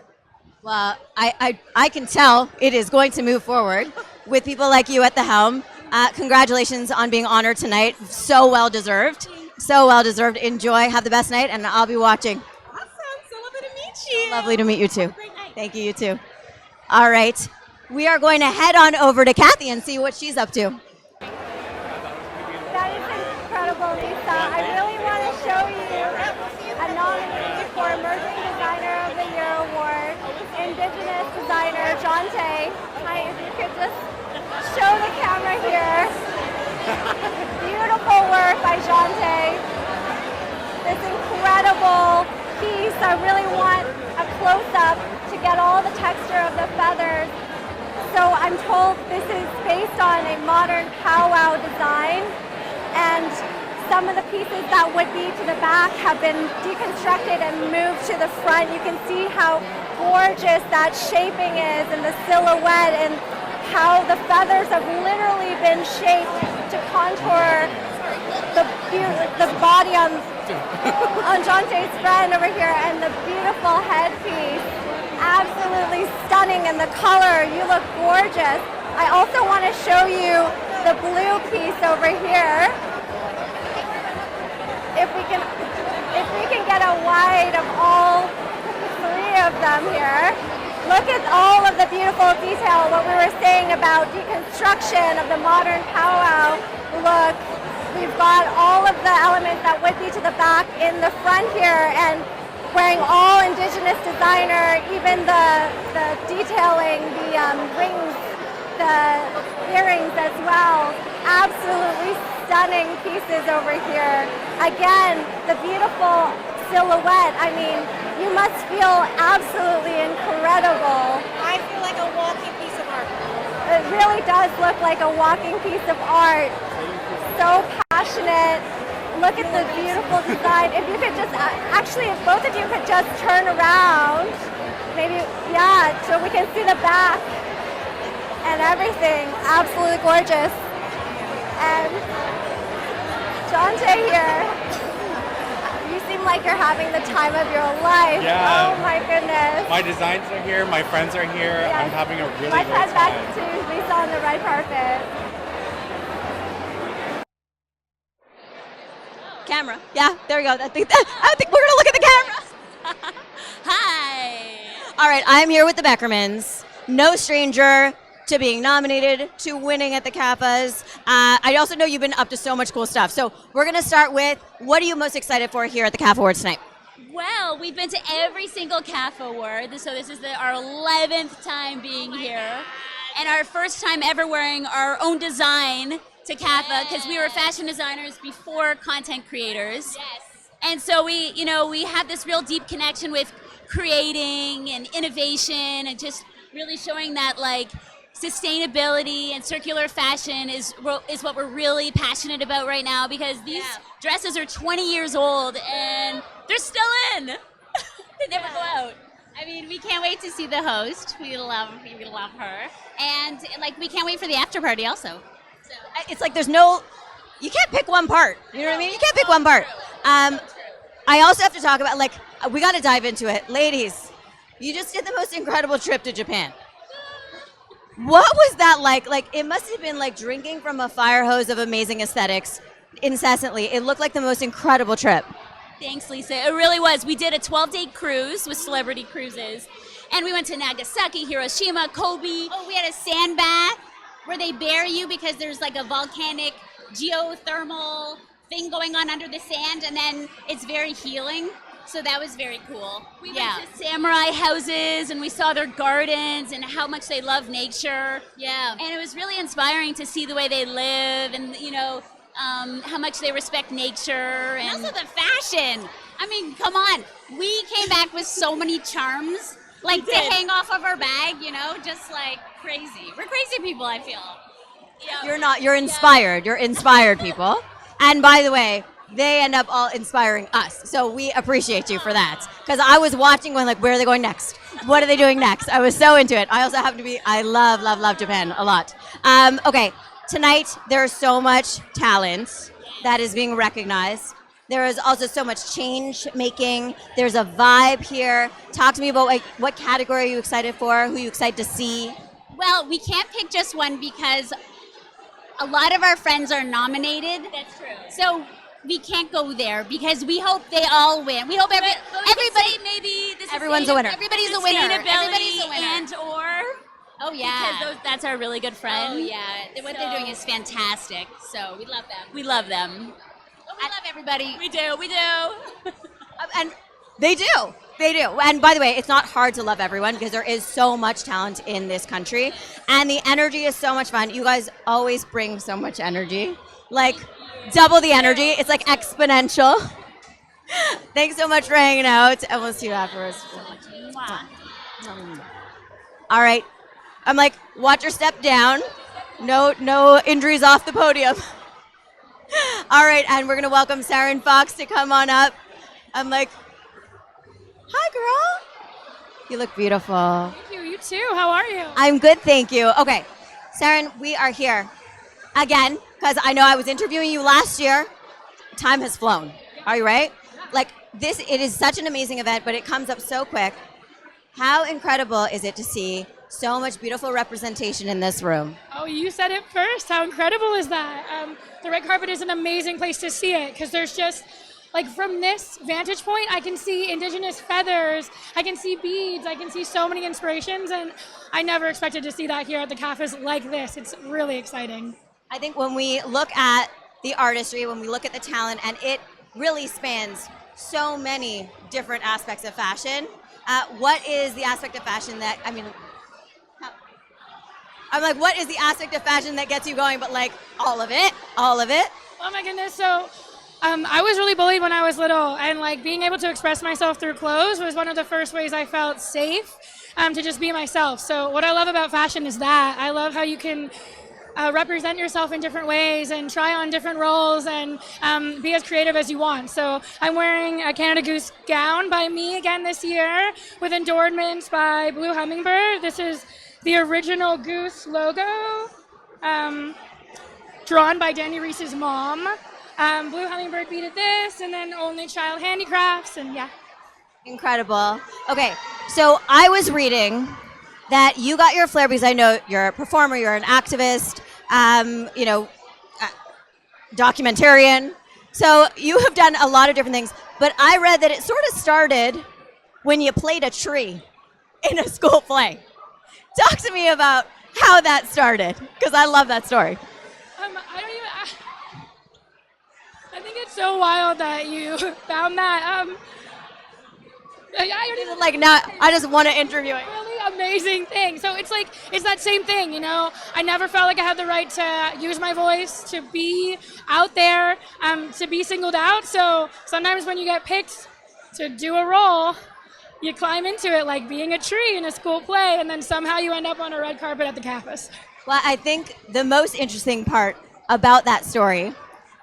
Well, I can tell it is going to move forward with people like you at the helm. Congratulations on being honored tonight. So well deserved. So well deserved. Enjoy. Have the best night, and I'll be watching. Lovely to meet you too. Thank you, you too. All right. We are going to head on over to Kathy and see what she's up to. That is incredible, Lisa. I really want to show you a nominee for Emerging Designer of the Year Award, Indigenous designer Chante. Hi, if you could just show the camera here. Beautiful work by Chante. This incredible piece. I really want a close-up to get all the texture of the feathers. So I'm told this is based on a modern powwow design, and some of the pieces that would be to the back have been deconstructed and moved to the front. You can see how gorgeous that shaping is and the silhouette, and how the feathers have literally been shaped to contour the body on Chante's friend over here, and the beautiful headpiece. Absolutely stunning, and the color, you look gorgeous. I also want to show you the blue piece over here. If we can get a wide of all three of them here. Look at all of the beautiful detail, what we were saying about deconstruction of the modern powwow look. We've got all of the elements that would be to the back in the front here, and wearing all Indigenous designer, even the detailing, the rings, the earrings as well. Absolutely stunning pieces over here. Again, the beautiful silhouette. I mean, you must feel absolutely incredible. I feel like a walking piece of art. It really does look like a walking piece of art. So passionate. Look at the beautiful design. If you could just, actually, if both of you could just turn around, maybe, yeah, so we can see the back and everything. Absolutely gorgeous. And Chante here, you seem like you're having the time of your life. Yeah. Oh my goodness. My designs are here, my friends are here. Yes. I'm having a really Let's great head back time. to Lisa on the red carpet. Camera. Yeah, there we go. I think we're gonna look at the camera. Hi. All right, I'm here with the Beckermans. No stranger to being nominated, to winning at the CAFAs. I also know you've been up to so much cool stuff. So we're gonna start with, what are you most excited for here at the CAFA Awards tonight? Well, we've been to every single CAFA award, so this is our 11th time being here, and our first time ever wearing our own design to CAFA, because we were fashion designers before content creators. Yes. And so we have this real deep connection with creating and innovation, and just really showing that sustainability and circular fashion is what we're really passionate about right now, because these dresses are 20 years old and they're still in. They never go out. I mean, we can't wait to see the host. We love her. And we can't wait for the after party also. So it's you can't pick one part. You know what I mean? You can't pick one part. I also have to talk about, we got to dive into it. Ladies, you just did the most incredible trip to Japan. What was that like? It must have been like drinking from a fire hose of amazing aesthetics incessantly. It looked like the most incredible trip. Thanks, Lisa. It really was. We did a 12-day cruise with Celebrity Cruises, and we went to Nagasaki, Hiroshima, Kobe. Oh, we had a sand bath where they bury you because there's a volcanic geothermal thing going on under the sand, and then it's very healing. So that was very cool. We went to samurai houses, and we saw their gardens and how much they love nature. Yeah. And it was really inspiring to see the way they live, and how much they respect nature. And also the fashion. I mean, come on. We came back with so many charms, to hang off of our bag, just crazy. We're crazy people, I feel. Yeah. You're not. You're inspired. You're inspired people. And by the way, they end up all inspiring us. So we appreciate you for that. Because I was watching going where are they going next? What are they doing next? I was so into it. I also happen to be, I love, love, love Japan a lot. Okay, tonight there's so much talent that is being recognized. There is also so much change making. There's a vibe here. Talk to me about what category are you excited for? Who are you excited to see? Well, we can't pick just one because a lot of our friends are nominated. That's true. So we can't go there because we hope they all win. We hope everybody. Maybe everyone's a winner. Everybody's a winner. Sustainability Everybody's a winner. Oh yeah, because that's our really good friend. Oh yeah, what they're doing is fantastic. So we love them. We love them. Oh, we love everybody. We do. And they do. They do. And by the way, it's not hard to love everyone because there is so much talent in this country. And the energy is so much fun. You guys always bring so much energy. Double the energy. It's exponential. Thanks so much for hanging out. And we'll see you afterwards. All right. I'm watch your step down. No injuries off the podium. All right. And we're going to welcome Sarah and Fox to come on up. I'm hi, girl. You look beautiful. Thank you. You too. How are you? I'm good, thank you. Okay, Saren, we are here again because I know I was interviewing you last year. Time has flown. Are you right? It is such an amazing event, but it comes up so quick. How incredible is it to see so much beautiful representation in this room? Oh, you said it first. How incredible is that? The red carpet is an amazing place to see it because there's just from this vantage point, I can see indigenous feathers, I can see beads, I can see so many inspirations, and I never expected to see that here at the CAFAs like this. It's really exciting. I think when we look at the artistry, when we look at the talent, and it really spans so many different aspects of fashion, what is the aspect of fashion that, what is the aspect of fashion that gets you going, but all of it? Oh my goodness, so I was really bullied when I was little, and being able to express myself through clothes was one of the first ways I felt safe to just be myself. So what I love about fashion is that. I love how you can represent yourself in different ways and try on different roles and be as creative as you want. So I'm wearing a Canada Goose gown by me again this year with endorsements by Blue Hummingbird. This is the original Goose logo drawn by Danny Reese's mom. Blue Hummingbird beaded this, and then Only Child Handicrafts, and yeah. Incredible. Okay, so I was reading that you got your flair because I know you're a performer, you're an activist, documentarian. So you have done a lot of different things, but I read that it sort of started when you played a tree in a school play. Talk to me about how that started, because I love that story. I think it's so wild that you found that. I just want to interview it. Really amazing thing. So it's that same thing, you know. I never felt like I had the right to use my voice, to be out there, to be singled out. So sometimes when you get picked to do a role, you climb into it like being a tree in a school play, and then somehow you end up on a red carpet at the CAFAs. Well, I think the most interesting part about that story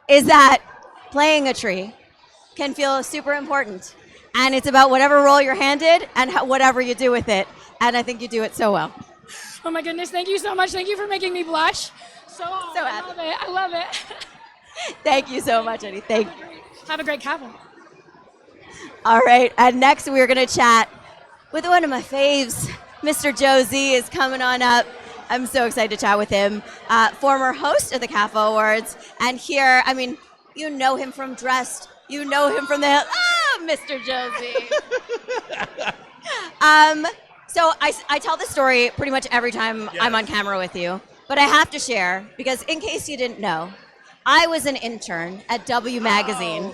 is that playing a tree can feel super important. And it's about whatever role you're handed and whatever you do with it. And I think you do it so well. Oh my goodness, thank you so much. Thank you for making me blush. So happy. I love it. Thank you so much, Eddie. Thank you. Have a great CAFA. All right, and next we're going to chat with one of my faves. Mr. Josie is coming on up. I'm so excited to chat with him. Former host of the CAFA Awards. And here, I mean, you know him from Dressed. You know him from the... Mr. Josie. So I tell this story pretty much every time I'm on camera with you. But I have to share, because in case you didn't know, I was an intern at W Magazine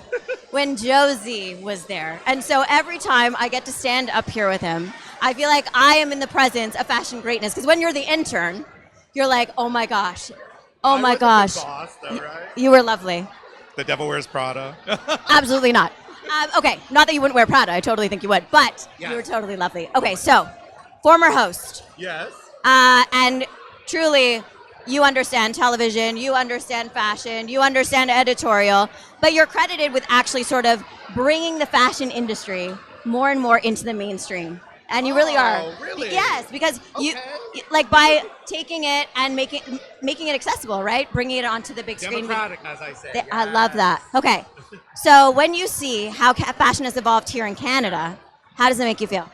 when Josie was there. And so every time I get to stand up here with him, I feel like I am in the presence of fashion greatness. Because when you're the intern, you're like, oh my gosh. Oh my gosh. Boss, though, right? You were lovely. The Devil Wears Prada. Absolutely not. Okay, not that you wouldn't wear Prada. I totally think you would. But you were totally lovely. Okay, so former host. Yes. And truly, you understand television, you understand fashion, you understand editorial, but you're credited with actually sort of bringing the fashion industry more and more into the mainstream. And you really are. Really? Yes, because you, like, by taking it and making it accessible, right? Bringing it onto the big screen. Democratic, as I say. I love that. Okay, so when you see how fashion has evolved here in Canada, how does it make you feel?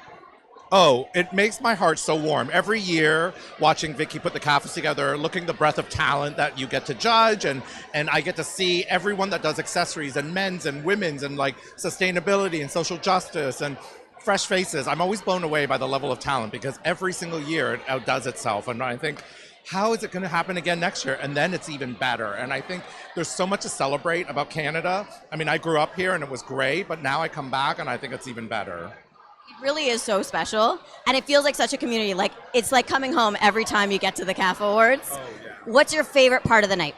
Oh, it makes my heart so warm. Every year, watching Vicky put the CAFAs together, looking the breadth of talent that you get to judge, and I get to see everyone that does accessories, and men's and women's, and like sustainability and social justice and fresh faces. I'm always blown away by the level of talent, because every single year it outdoes itself. And I think, how is it going to happen again next year? And then it's even better. And I think there's so much to celebrate about Canada. I mean, I grew up here and it was great, but now I come back and I think it's even better. It really is so special, and it feels like such a community. Like, it's like coming home every time you get to the CAFA Awards. Oh, yeah. What's your favorite part of the night?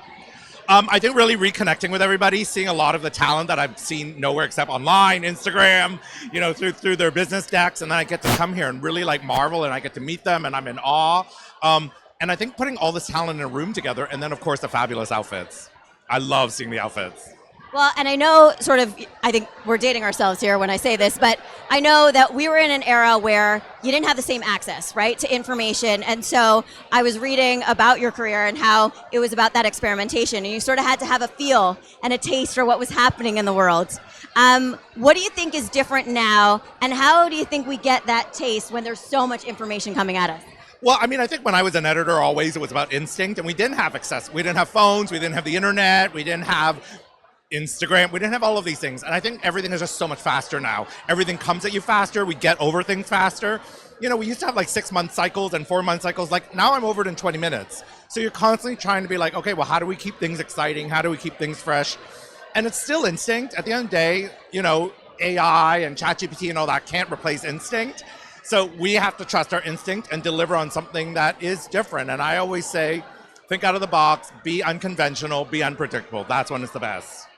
I think really reconnecting with everybody, seeing a lot of the talent that I've seen nowhere except online, Instagram, you know, through their business decks, and then I get to come here and really like marvel, and I get to meet them, and I'm in awe. And I think putting all this talent in a room together, and then of course the fabulous outfits. I love seeing the outfits. Well, and I know sort of, I think we're dating ourselves here when I say this, but I know that we were in an era where you didn't have the same access, right, to information. And so I was reading about your career and how it was about that experimentation, and you sort of had to have a feel and a taste for what was happening in the world. What do you think is different now, and how do you think we get that taste when there's so much information coming at us? Well, I mean, I think when I was an editor, always it was about instinct, and we didn't have access. We didn't have phones, we didn't have the internet, we didn't have Instagram, we didn't have all of these things. And I think everything is just so much faster now. Everything comes at you faster, we get over things faster. You know, we used to have like 6-month cycles and 4-month cycles. Like, now I'm over it in 20 minutes. So you're constantly trying to be like, okay, well, how do we keep things exciting? How do we keep things fresh? And it's still instinct. At the end of the day, you know, AI and ChatGPT and all that can't replace instinct. So we have to trust our instinct and deliver on something that is different. And I always say, think out of the box, be unconventional, be unpredictable. That's when it's the best.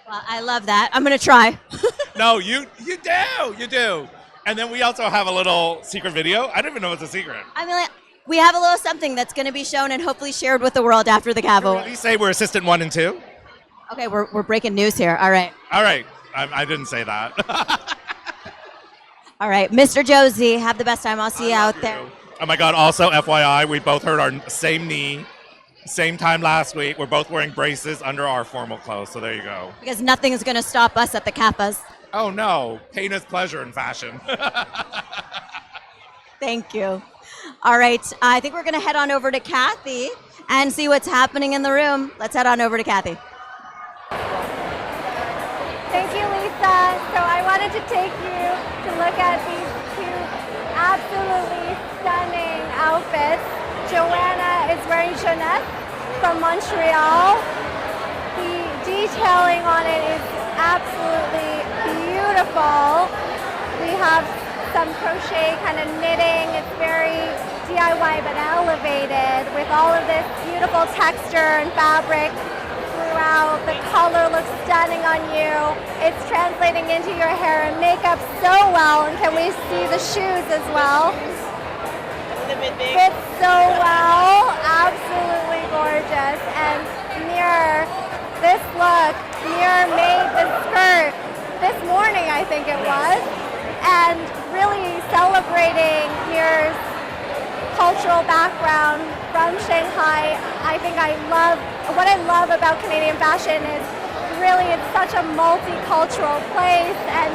Well, I love that. I'm going to try. No, you do. And then we also have a little secret video. I don't even know it's a secret. I mean, we have a little something that's going to be shown and hopefully shared with the world after the CAFA. Did we say we're assistant 1 and 2? Okay, we're breaking news here. All right. All right. I didn't say that. All right, Mr. Josie, have the best time. I'll see you out there. Oh my God, also FYI, we both hurt our same knee, same time last week. We're both wearing braces under our formal clothes, so there you go. Because nothing is going to stop us at the CAFAs. Oh no, pain is pleasure in fashion. Thank you. All right, I think we're going to head on over to Kathy and see what's happening in the room. Let's head on over to Kathy. wanted to take you to look at these two absolutely stunning outfits. Joanna is wearing Chante from Montreal. The detailing on it is absolutely beautiful. We have some crochet kind of knitting. It's very DIY but elevated with all of this beautiful texture and fabric throughout. The color looks stunning on you. It's translating into your hair and makeup so well. And can we see the shoes as well? Fits so well. Absolutely gorgeous. And Mirror, this look, Mirror made the skirt this morning, I think it was, and really celebrating Mirror's cultural background from Shanghai. I think what I love about Canadian fashion is really it's such a multicultural place, and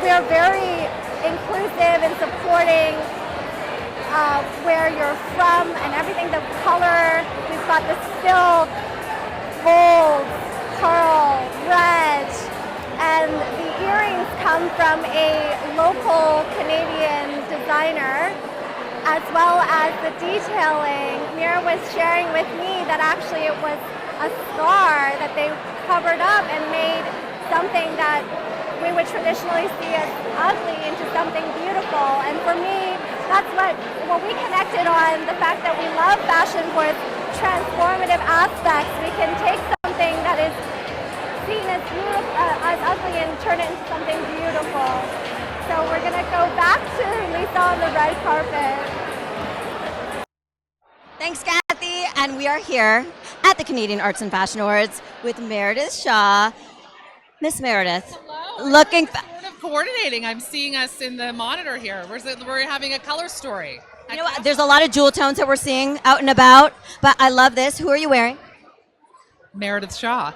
we are very inclusive in supporting where you're from and everything. The color, we've got the silk, gold, pearl, red, and the earrings come from a local Canadian designer, as well as the detailing. Mira was sharing with me that actually it was a scar that they covered up and made something that we would traditionally see as ugly into something beautiful. And for me, that's what we connected on, the fact that we love fashion for its transformative aspects. We can take something that is seen as ugly and turn it into something beautiful. So we're gonna go back to Lisa on the red carpet. Thanks, Kathy. And we are here at the Canadian Arts and Fashion Awards with Meredith Shaw. Miss Meredith, looking coordinating. I'm seeing us in the monitor here. We're having a color story. You know what? There's a lot of jewel tones that we're seeing out and about, but I love this. Who are you wearing? Meredith Shaw.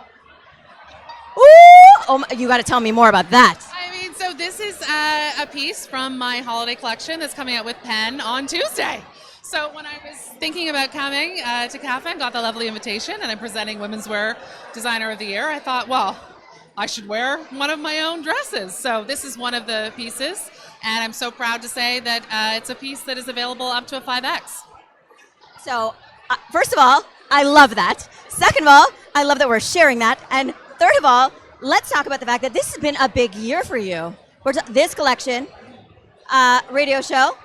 Ooh! Oh, you got to tell me more about that. I mean, so this is a piece from my holiday collection that's coming out with Penn on Tuesday. So when I was thinking about coming to CAFA and got the lovely invitation, and I'm presenting Women's Wear Designer of the Year, I thought, well, I should wear one of my own dresses. So this is one of the pieces, and I'm so proud to say that it's a piece that is available up to a 5X. So, first of all, I love that. Second of all, I love that we're sharing that. And third of all, let's talk about the fact that this has been a big year for you. This collection, radio show,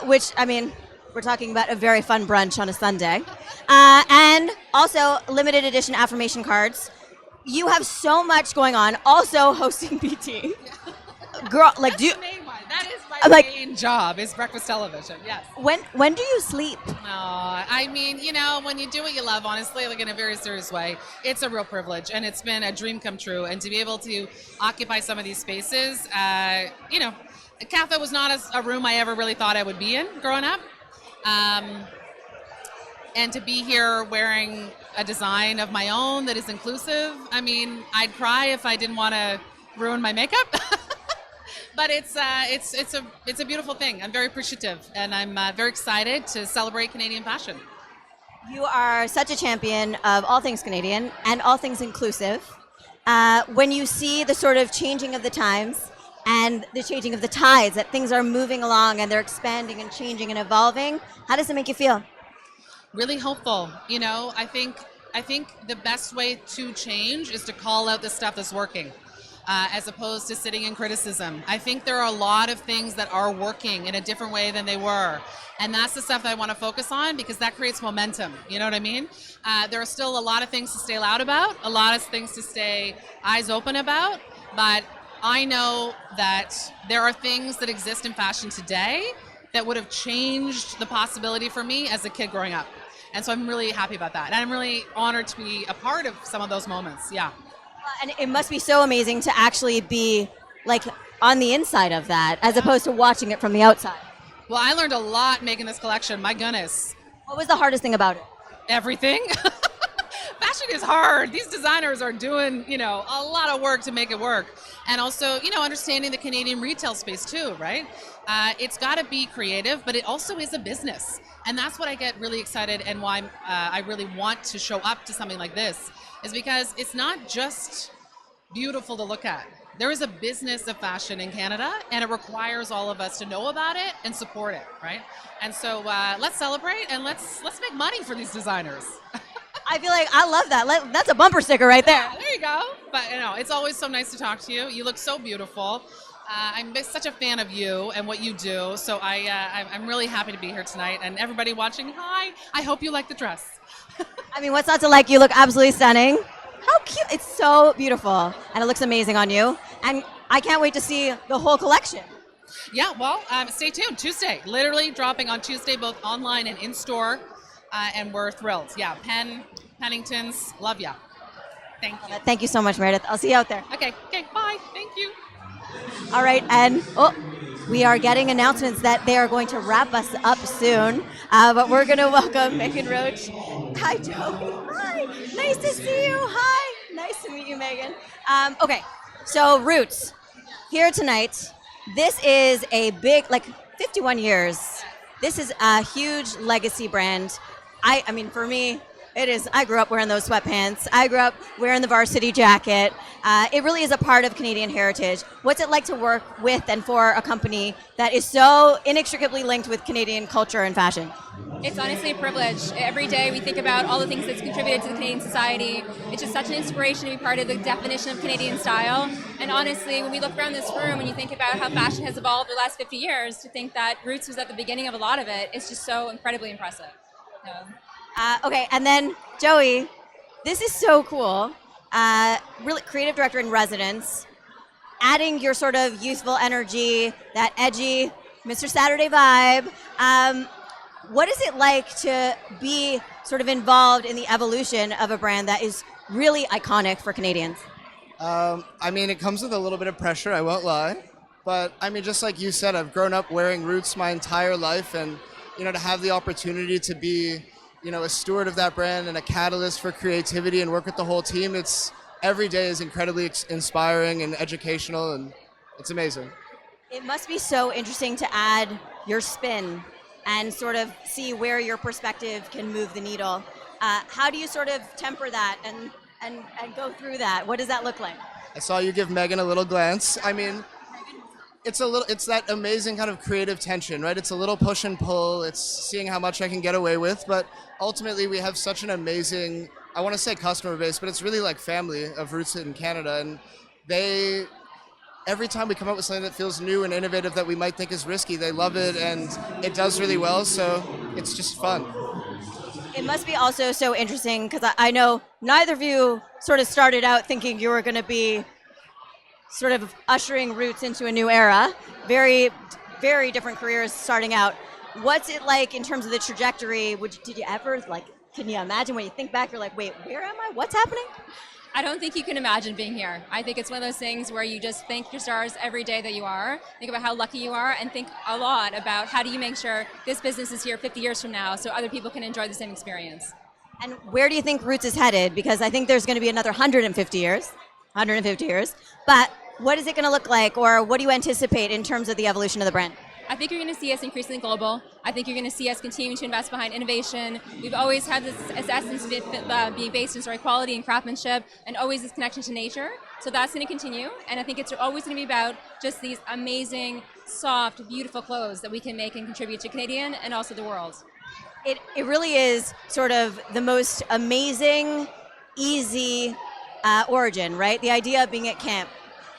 which, I mean, we're talking about a very fun brunch on a Sunday, and also limited edition affirmation cards. You have so much going on. Also hosting BT. Girl, like, do you? That is my main job, is breakfast television. Yes. When do you sleep? I mean, you know, when you do what you love, honestly, like in a very serious way, it's a real privilege, and it's been a dream come true. And to be able to occupy some of these spaces, you know, CAFA was not a room I ever really thought I would be in growing up. And to be here wearing a design of my own that is inclusive, I mean, I'd cry if I didn't want to ruin my makeup. But it's a beautiful thing. I'm very appreciative, and I'm very excited to celebrate Canadian fashion. You are such a champion of all things Canadian and all things inclusive. When you see the sort of changing of the times and the changing of the tides, that things are moving along and they're expanding and changing and evolving, how does it make you feel? Really hopeful. You know, I think the best way to change is to call out the stuff that's working, as opposed to sitting in criticism. I think there are a lot of things that are working in a different way than they were. And that's the stuff that I want to focus on, because that creates momentum. You know what I mean? There are still a lot of things to stay loud about, a lot of things to stay eyes open about. But I know that there are things that exist in fashion today that would have changed the possibility for me as a kid growing up. And so I'm really happy about that. And I'm really honored to be a part of some of those moments. Yeah. And it must be so amazing to actually be like on the inside of that, as opposed to watching it from the outside. Well, I learned a lot making this collection. My goodness. What was the hardest thing about it? Everything. Fashion is hard. These designers are doing, you know, a lot of work to make it work. And also, you know, understanding the Canadian retail space too, right? It's got to be creative, but it also is a business. And that's what I get really excited, and why I really want to show up to something like this, is because it's not just beautiful to look at. There is a business of fashion in Canada, and it requires all of us to know about it and support it, right? And so let's celebrate and let's make money for these designers. I feel like I love that. That's a bumper sticker right there. Yeah, there you go. But it's always so nice to talk to you. You look so beautiful. I'm such a fan of you and what you do. So I'm really happy to be here tonight. And everybody watching, hi. I hope you like the dress. I mean, what's not to like? You look absolutely stunning. How cute. It's so beautiful. And it looks amazing on you. And I can't wait to see the whole collection. Yeah, well, stay tuned. Tuesday, literally dropping on Tuesday, both online and in store. And we're thrilled. Yeah, Penningtons, love ya. Thank you. Thank you so much, Meredith. I'll see you out there. Okay, bye. Thank you. All right, and we are getting announcements that they are going to wrap us up soon. But we're going to welcome Megan Roach. Hi, Joey. Hi. Nice to see you. Hi. Nice to meet you, Megan. Okay, so Roots, here tonight. This is a big, 51 years. This is a huge legacy brand. I mean, for me, it is. I grew up wearing those sweatpants. I grew up wearing the varsity jacket. It really is a part of Canadian heritage. What's it like to work with and for a company that is so inextricably linked with Canadian culture and fashion? It's honestly a privilege. Every day we think about all the things that's contributed to the Canadian society. It's just such an inspiration to be part of the definition of Canadian style. And honestly, when we look around this room and you think about how fashion has evolved the last 50 years, to think that Roots was at the beginning of a lot of it, it's just so incredibly impressive. Okay, and then Joey, this is so cool. Really creative director in residence, adding your sort of youthful energy, that edgy Mr. Saturday vibe. What is it like to be sort of involved in the evolution of a brand that is really iconic for Canadians? I mean, it comes with a little bit of pressure, I won't lie. But I mean, just like you said, I've grown up wearing Roots my entire life, and to have the opportunity to be a steward of that brand and a catalyst for creativity and work with the whole team, every day is incredibly inspiring and educational, and it's amazing. It must be so interesting to add your spin and sort of see where your perspective can move the needle. How do you sort of temper that and go through that? What does that look like? I saw you give Megan a little glance. I mean, it's that amazing kind of creative tension, right? It's a little push and pull. It's seeing how much I can get away with, but ultimately we have such an amazing, I want to say customer base, but it's really like family of Roots in Canada, and every time we come up with something that feels new and innovative that we might think is risky, they love it, and it does really well, so it's just fun. It must be also so interesting, because I know neither of you sort of started out thinking you were going to be sort of ushering Roots into a new era. Very, very different careers starting out. What's it like in terms of the trajectory? Did you ever, can you imagine when you think back, you're like, wait, where am I? What's happening? I don't think you can imagine being here. I think it's one of those things where you just thank your stars every day that you are, think about how lucky you are, and think a lot about how do you make sure this business is here 50 years from now so other people can enjoy the same experience. And where do you think Roots is headed? Because I think there's going to be another 150 years. But what is it going to look like, or what do you anticipate in terms of the evolution of the brand? I think you're going to see us increasingly global. I think you're going to see us continue to invest behind innovation. We've always had this essence of being based in quality and craftsmanship, and always this connection to nature. So that's going to continue. And I think it's always going to be about just these amazing, soft, beautiful clothes that we can make and contribute to Canadian and also the world. It really is sort of the most amazing, easy origin, right? The idea of being at camp.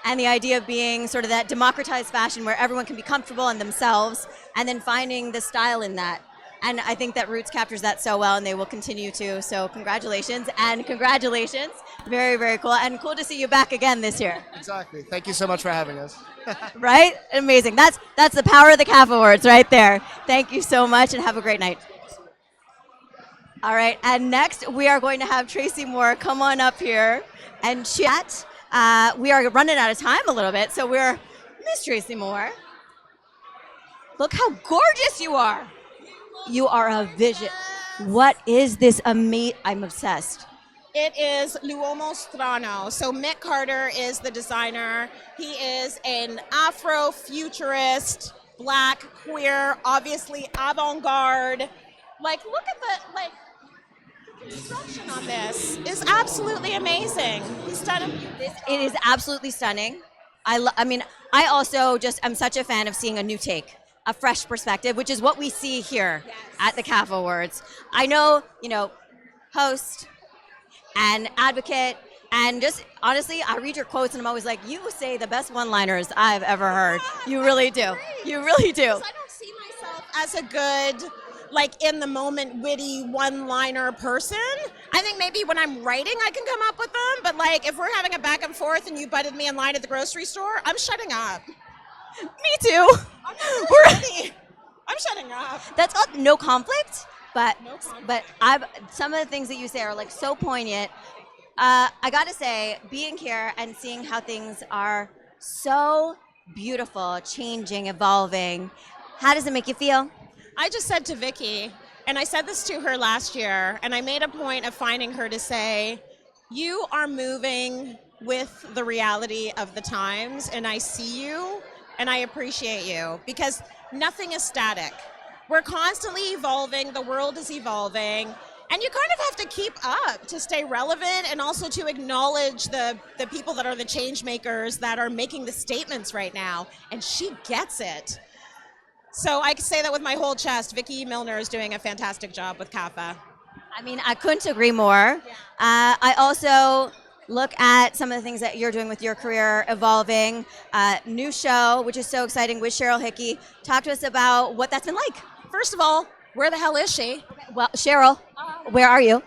And the idea of being sort of that democratized fashion where everyone can be comfortable in themselves, and then finding the style in that. And I think that Roots captures that so well, and they will continue to. So congratulations, and congratulations. Very, very cool. And cool to see you back again this year. Exactly. Thank you so much for having us. Right? Amazing. That's the power of the CAFA Awards right there. Thank you so much, and have a great night. All right, and next we are going to have Tracy Moore come on up here and chat. We are running out of time a little bit, so we're Miss Tracy Moore. Look how gorgeous you are. You are a vision. What is this I'm obsessed. It is L'Uomo Strano. So Mick Carter is the designer. He is an Afro-futurist, black, queer, obviously avant-garde. Look at the construction on this is absolutely amazing. He's done It is absolutely stunning. I mean, I also just am such a fan of seeing a new take, a fresh perspective, which is what we see here at the CAFA Awards. I know, host and advocate, and just honestly, I read your quotes and I'm always like, you say the best one-liners I've ever heard. You really do. You really do. I don't see myself as a good, like, in the moment, witty one-liner person. I think maybe when I'm writing, I can come up with them. But like, if we're having a back and forth and you butted me in line at the grocery store, I'm shutting up. Me too. I'm shutting up. That's no conflict, but some of the things that you say are like so poignant. I gotta say, being here and seeing how things are so beautiful, changing, evolving, how does it make you feel? I just said to Vicky, and I said this to her last year, and I made a point of finding her to say, you are moving with the reality of the times, and I see you, and I appreciate you, because nothing is static. We're constantly evolving, the world is evolving, and you kind of have to keep up to stay relevant and also to acknowledge the people that are the change makers that are making the statements right now, and she gets it. So I can say that with my whole chest. Vicky Milner is doing a fantastic job with CAFA. I mean, I couldn't agree more. I also look at some of the things that you're doing with your career evolving. New show, which is so exciting, with Cheryl Hickey. Talk to us about what that's been like. First of all, where the hell is she? Well, Cheryl, where are you?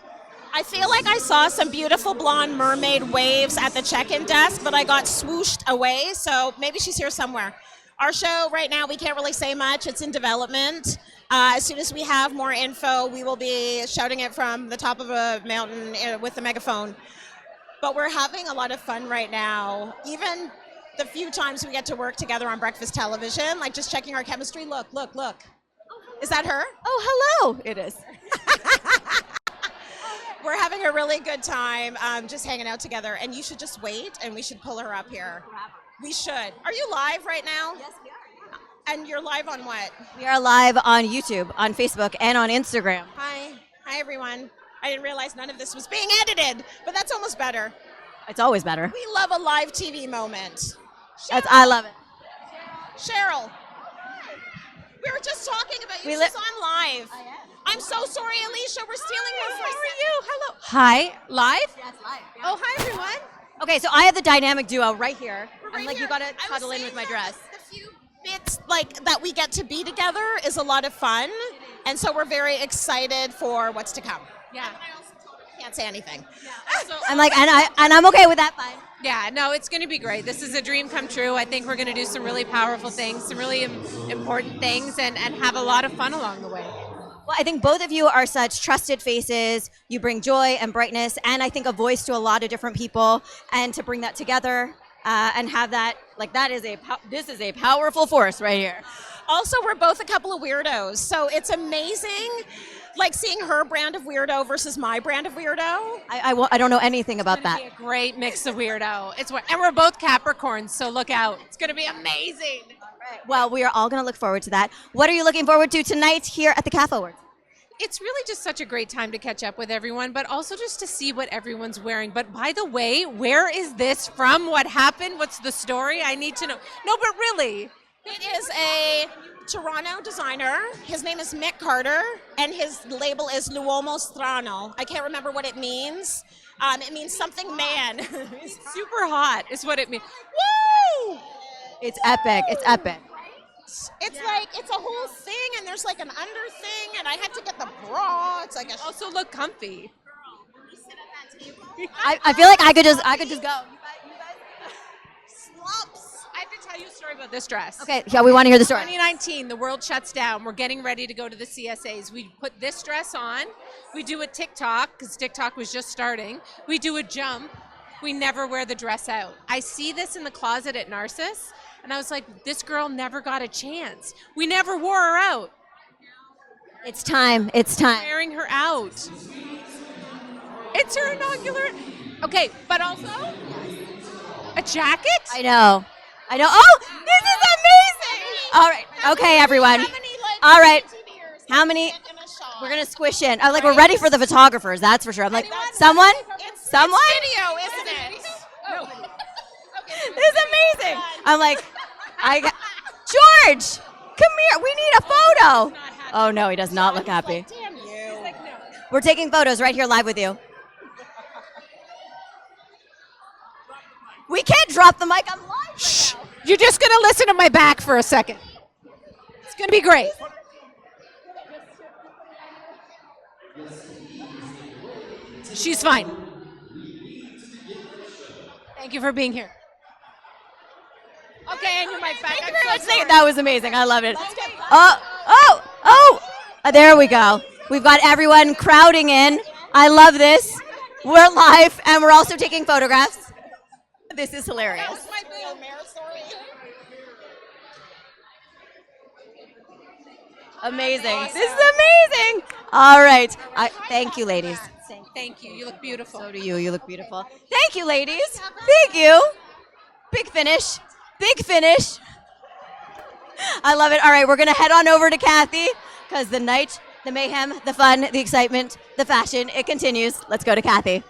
I feel like I saw some beautiful blonde mermaid waves at the check-in desk, but I got swooshed away, so maybe she's here somewhere. Our show right now, we can't really say much. It's in development. As soon as we have more info, we will be shouting it from the top of a mountain with the megaphone. But we're having a lot of fun right now. Even the few times we get to work together on breakfast television, like just checking our chemistry. Look. Is that her? Oh, hello. It is. We're having a really good time just hanging out together. And you should just wait, and we should pull her up here. We should. Are you live right now? Yes, we are. And you're live on what? We are live on YouTube, on Facebook, and on Instagram. Hi, everyone. I didn't realize none of this was being edited, but that's almost better. It's always better. We love a live TV moment. I love it. Cheryl, we were just talking about you. She's on live. I'm so sorry, Alicia. We're stealing her for a second. How are you? Hello. Hi, live? Yes, live. Yeah. Oh, hi, everyone. Okay, so I have the dynamic duo right here. Right you gotta cuddle in with my dress. The few bits like that we get to be together is a lot of fun, and so we're very excited for what's to come. Yeah. And I also can't say anything. Yeah. I'm like, and I'm okay with that. Fine. Yeah, no, it's going to be great. This is a dream come true. I think we're going to do some really powerful things, some really important things, and have a lot of fun along the way. Well, I think both of you are such trusted faces. You bring joy and brightness, and I think a voice to a lot of different people. And to bring that together and have that, like, this is a powerful force right here. Also, we're both a couple of weirdos, so it's amazing, like seeing her brand of weirdo versus my brand of weirdo. I don't know anything about that. It's going to be a great mix of weirdo. And we're both Capricorns, so look out. It's going to be amazing. Well, we are all going to look forward to that. What are you looking forward to tonight here at the CAFA Awards? It's really just such a great time to catch up with everyone, but also just to see what everyone's wearing. But by the way, where is this from? What happened? What's the story? I need to know. No, but really. It is a Toronto designer. His name is Mick Carter, and his label is L'uomo strano. I can't remember what it means. It means something man. Super hot is what it means. Woo! It's epic. It's epic. It's like, it's a whole thing, and there's like an under thing, and I had to get the bra. It's like a also look comfy. I feel like I could just go. Slops. I have to tell you a story about this dress. Okay, yeah, we want to hear the story. 2019, the world shuts down. We're getting ready to go to the CSAs. We put this dress on. We do a TikTok, because TikTok was just starting. We do a jump. We never wear the dress out. I see this in the closet at Narcissus, and I was like, this girl never got a chance. We never wore her out. It's time. It's time. Wearing her out. It's her inaugural. Okay, but also a jacket? I know. Oh, this is amazing. All right. Okay, everyone. All right. How many? We're going to squish in. Like, we're ready for the photographers, that's for sure. I'm like, someone? It's video, isn't it? This is amazing. I'm like, George, come here. We need a photo. Oh no, he does not look happy. Damn you. We're taking photos right here live with you. We can't drop the mic. I'm live. Shh. You're just going to listen to my back for a second. It's going to be great. She's fine. Thank you for being here. Okay, and your mic back. Thank you very much. That was amazing. I love it. There we go. We've got everyone crowding in. I love this. We're live, and we're also taking photographs. This is hilarious. Amazing. Awesome. This is amazing. All right. Thank you, ladies. Thank you. You look beautiful. So do you. You look beautiful. Thank you, ladies. Thank you. Big finish. Big finish. I love it. All right, we're going to head on over to Kathy because the night, the mayhem, the fun, the excitement, the fashion, it continues. Let's go to Kathy.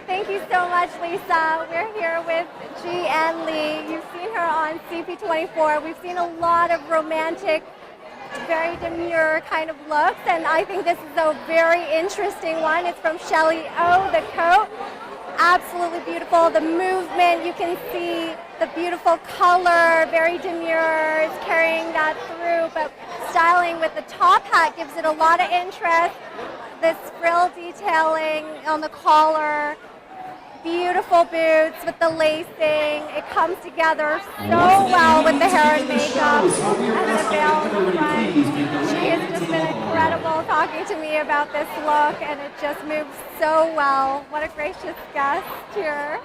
Thank you so much, Lisa. We're here with G and Lee. You've seen her on CP24. We've seen a lot of romantic, very demure kind of looks, and I think this is a very interesting one. It's from Shelly O, the coat. Absolutely beautiful. The movement, you can see the beautiful color, very demure. It's carrying that through, but styling with the top hat gives it a lot of interest. This frill detailing on the collar. Beautiful boots with the lacing. It comes together so well with the hair and makeup and the veil in the front. She has just been incredible talking to me about this look, and it just moves so well. What a gracious guest here.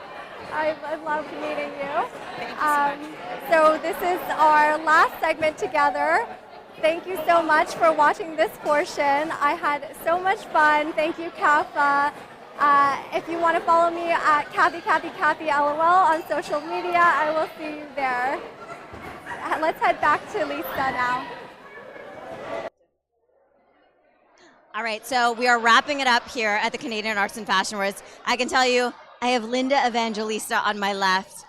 I loved meeting you. Thank you so much. So this is our last segment together. Thank you so much for watching this portion. I had so much fun. Thank you, CAFA. If you want to follow me at Kathy LOL on social media, I will see you there. Let's head back to Lisa now. All right, so we are wrapping it up here at the Canadian Arts and Fashion Awards. I can tell you, I have Linda Evangelista on my left.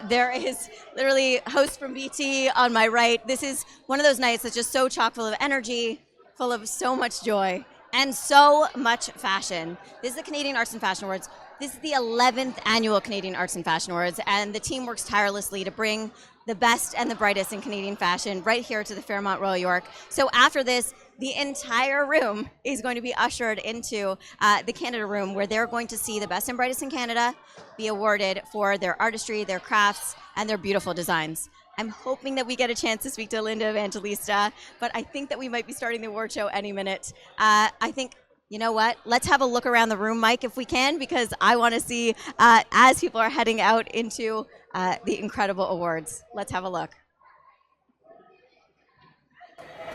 There is literally host from BT on my right. This is one of those nights that's just so chock full of energy, full of so much joy, and so much fashion. This is the Canadian Arts and Fashion Awards. This is the 11th annual Canadian Arts and Fashion Awards, and the team works tirelessly to bring the best and the brightest in Canadian fashion right here to the Fairmont Royal York. So after this, the entire room is going to be ushered into the Canada room, where they're going to see the best and brightest in Canada be awarded for their artistry, their crafts, and their beautiful designs. I'm hoping that we get a chance to speak to Linda Evangelista, but I think that we might be starting the award show any minute. I think, you know what? Let's have a look around the room, Mike, if we can, because I want to see as people are heading out into the incredible awards. Let's have a look.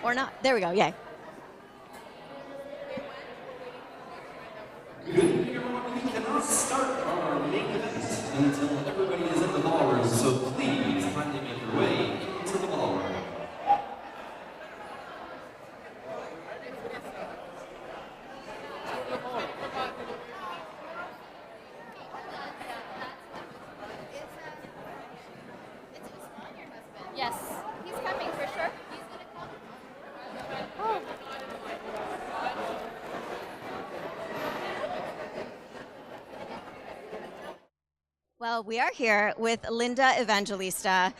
Or not. There we go. Yay. We cannot start our main event until everybody is in the ballroom, so please kindly make your way into the ballroom. Yes, he's coming for sure. He's gonna come. Oh. Well, we are here with Linda Evangelista,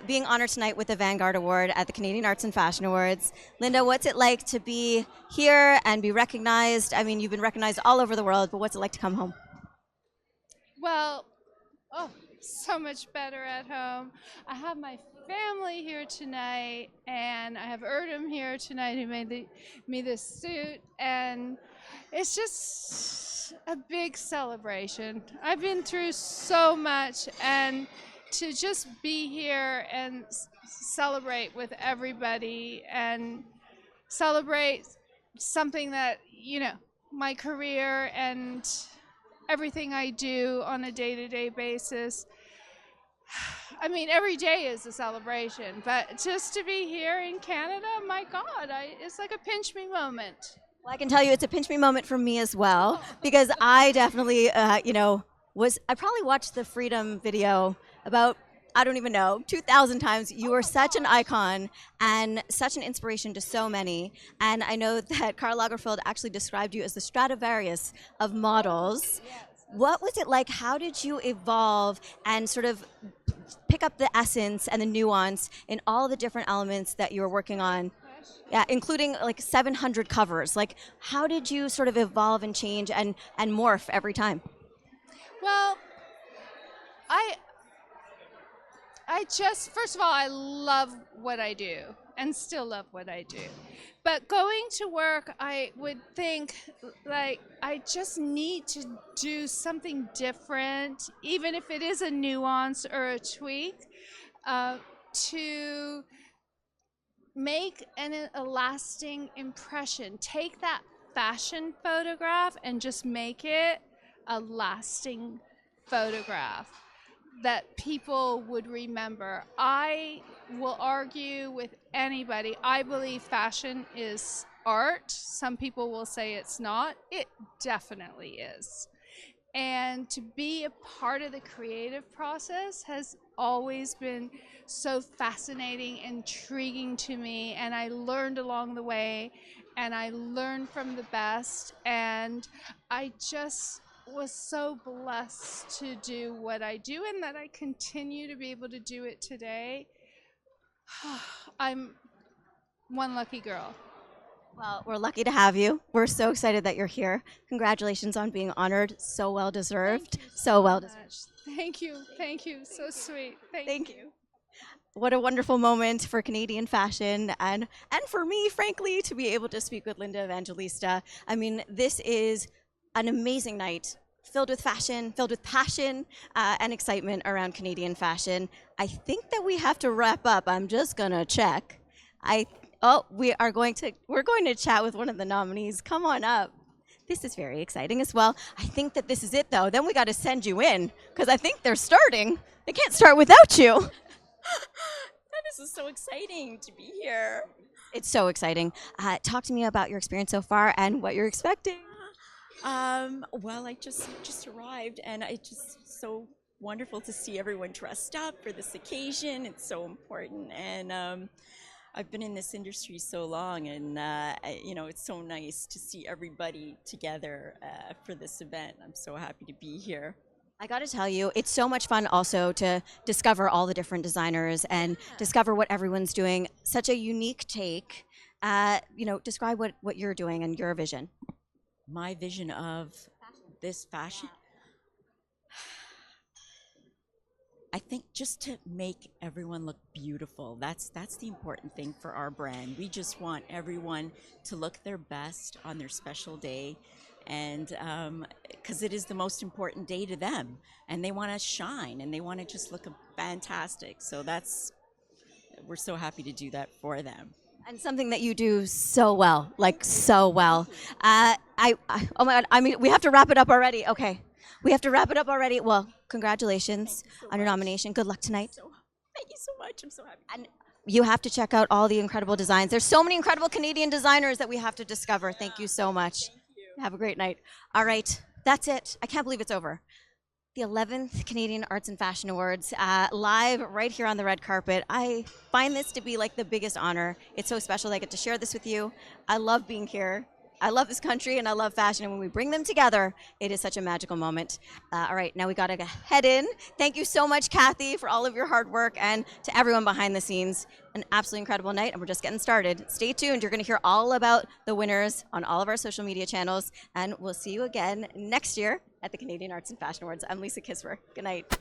being honored tonight with the Vanguard Award at the Canadian Arts and Fashion Awards. Linda, what's it like to be here and be recognized? I mean, you've been recognized all over the world, but what's it like to come home? Well, so much better at home. I have my family here tonight, and I have Erdem here tonight who made me this suit, and it's just a big celebration. I've been through so much, and to just be here and celebrate with everybody and celebrate something that, you know, my career and everything I do on a day-to-day basis. I mean, every day is a celebration, but just to be here in Canada, my God, it's like a pinch me moment. Well, I can tell you it's a pinch me moment for me as well, because I definitely, was I probably watched the Freedom video about, I don't even know, 2,000 times. You are such an icon and such an inspiration to so many. And I know that Karl Lagerfeld actually described you as the Stradivarius of models. What was it like? How did you evolve and sort of pick up the essence and the nuance in all the different elements that you were working on? Yeah, including like 700 covers. Like, how did you sort of evolve and change and morph every time? Well, I just, first of all, I love what I do and still love what I do. But going to work, I would think, like, I just need to do something different, even if it is a nuance or a tweak, to make a lasting impression. Take that fashion photograph and just make it a lasting photograph that people would remember. I will argue with anybody. I believe fashion is art. Some people will say it's not. It definitely is. And to be a part of the creative process has always been so fascinating, intriguing to me, and I learned along the way, and I learned from the best, and I just was so blessed to do what I do and that I continue to be able to do it today. I'm one lucky girl. Well, we're lucky to have you. We're so excited that you're here. Congratulations on being honored. So well deserved. So well deserved. Thank you. Thank you. So sweet. Thank you. What a wonderful moment for Canadian fashion and for me, frankly, to be able to speak with Linda Evangelista. I mean, this is an amazing night filled with fashion, filled with passion and excitement around Canadian fashion. I think that we have to wrap up. I'm just gonna check. We're going to chat with one of the nominees. Come on up. This is very exciting as well. I think that this is it though. Then we got to send you in because I think they're starting. They can't start without you. This is so exciting to be here. It's so exciting. Talk to me about your experience so far and what you're expecting. Well, I just arrived, and it's just so wonderful to see everyone dressed up for this occasion. It's so important, and I've been in this industry so long, and it's so nice to see everybody together for this event. I'm so happy to be here. I got to tell you, it's so much fun also to discover all the different designers and discover what everyone's doing. Such a unique take. Describe what you're doing and your vision. My vision of this fashion, I think just to make everyone look beautiful. That's the important thing for our brand. We just want everyone to look their best on their special day, and because it is the most important day to them, and they want to shine and they want to just look fantastic. So we're so happy to do that for them. And something that you do so well, like so well. Oh my God, I mean, we have to wrap it up already. Okay, we have to wrap it up already. Well, congratulations on your nomination. Good luck tonight. Thank you so much. I'm so happy. And you have to check out all the incredible designs. There's so many incredible Canadian designers that we have to discover. Thank you so much. Have a great night. All right, that's it. I can't believe it's over. The 11th Canadian Arts and Fashion Awards, live right here on the red carpet. I find this to be like the biggest honor. It's so special that I get to share this with you. I love being here. I love this country and I love fashion. And when we bring them together, it is such a magical moment. All right, now we got to head in. Thank you so much, Kathy, for all of your hard work, and to everyone behind the scenes. An absolutely incredible night, and we're just getting started. Stay tuned. You're going to hear all about the winners on all of our social media channels, and we'll see you again next year at the Canadian Arts and Fashion Awards. I'm Lisa Kisber. Good night.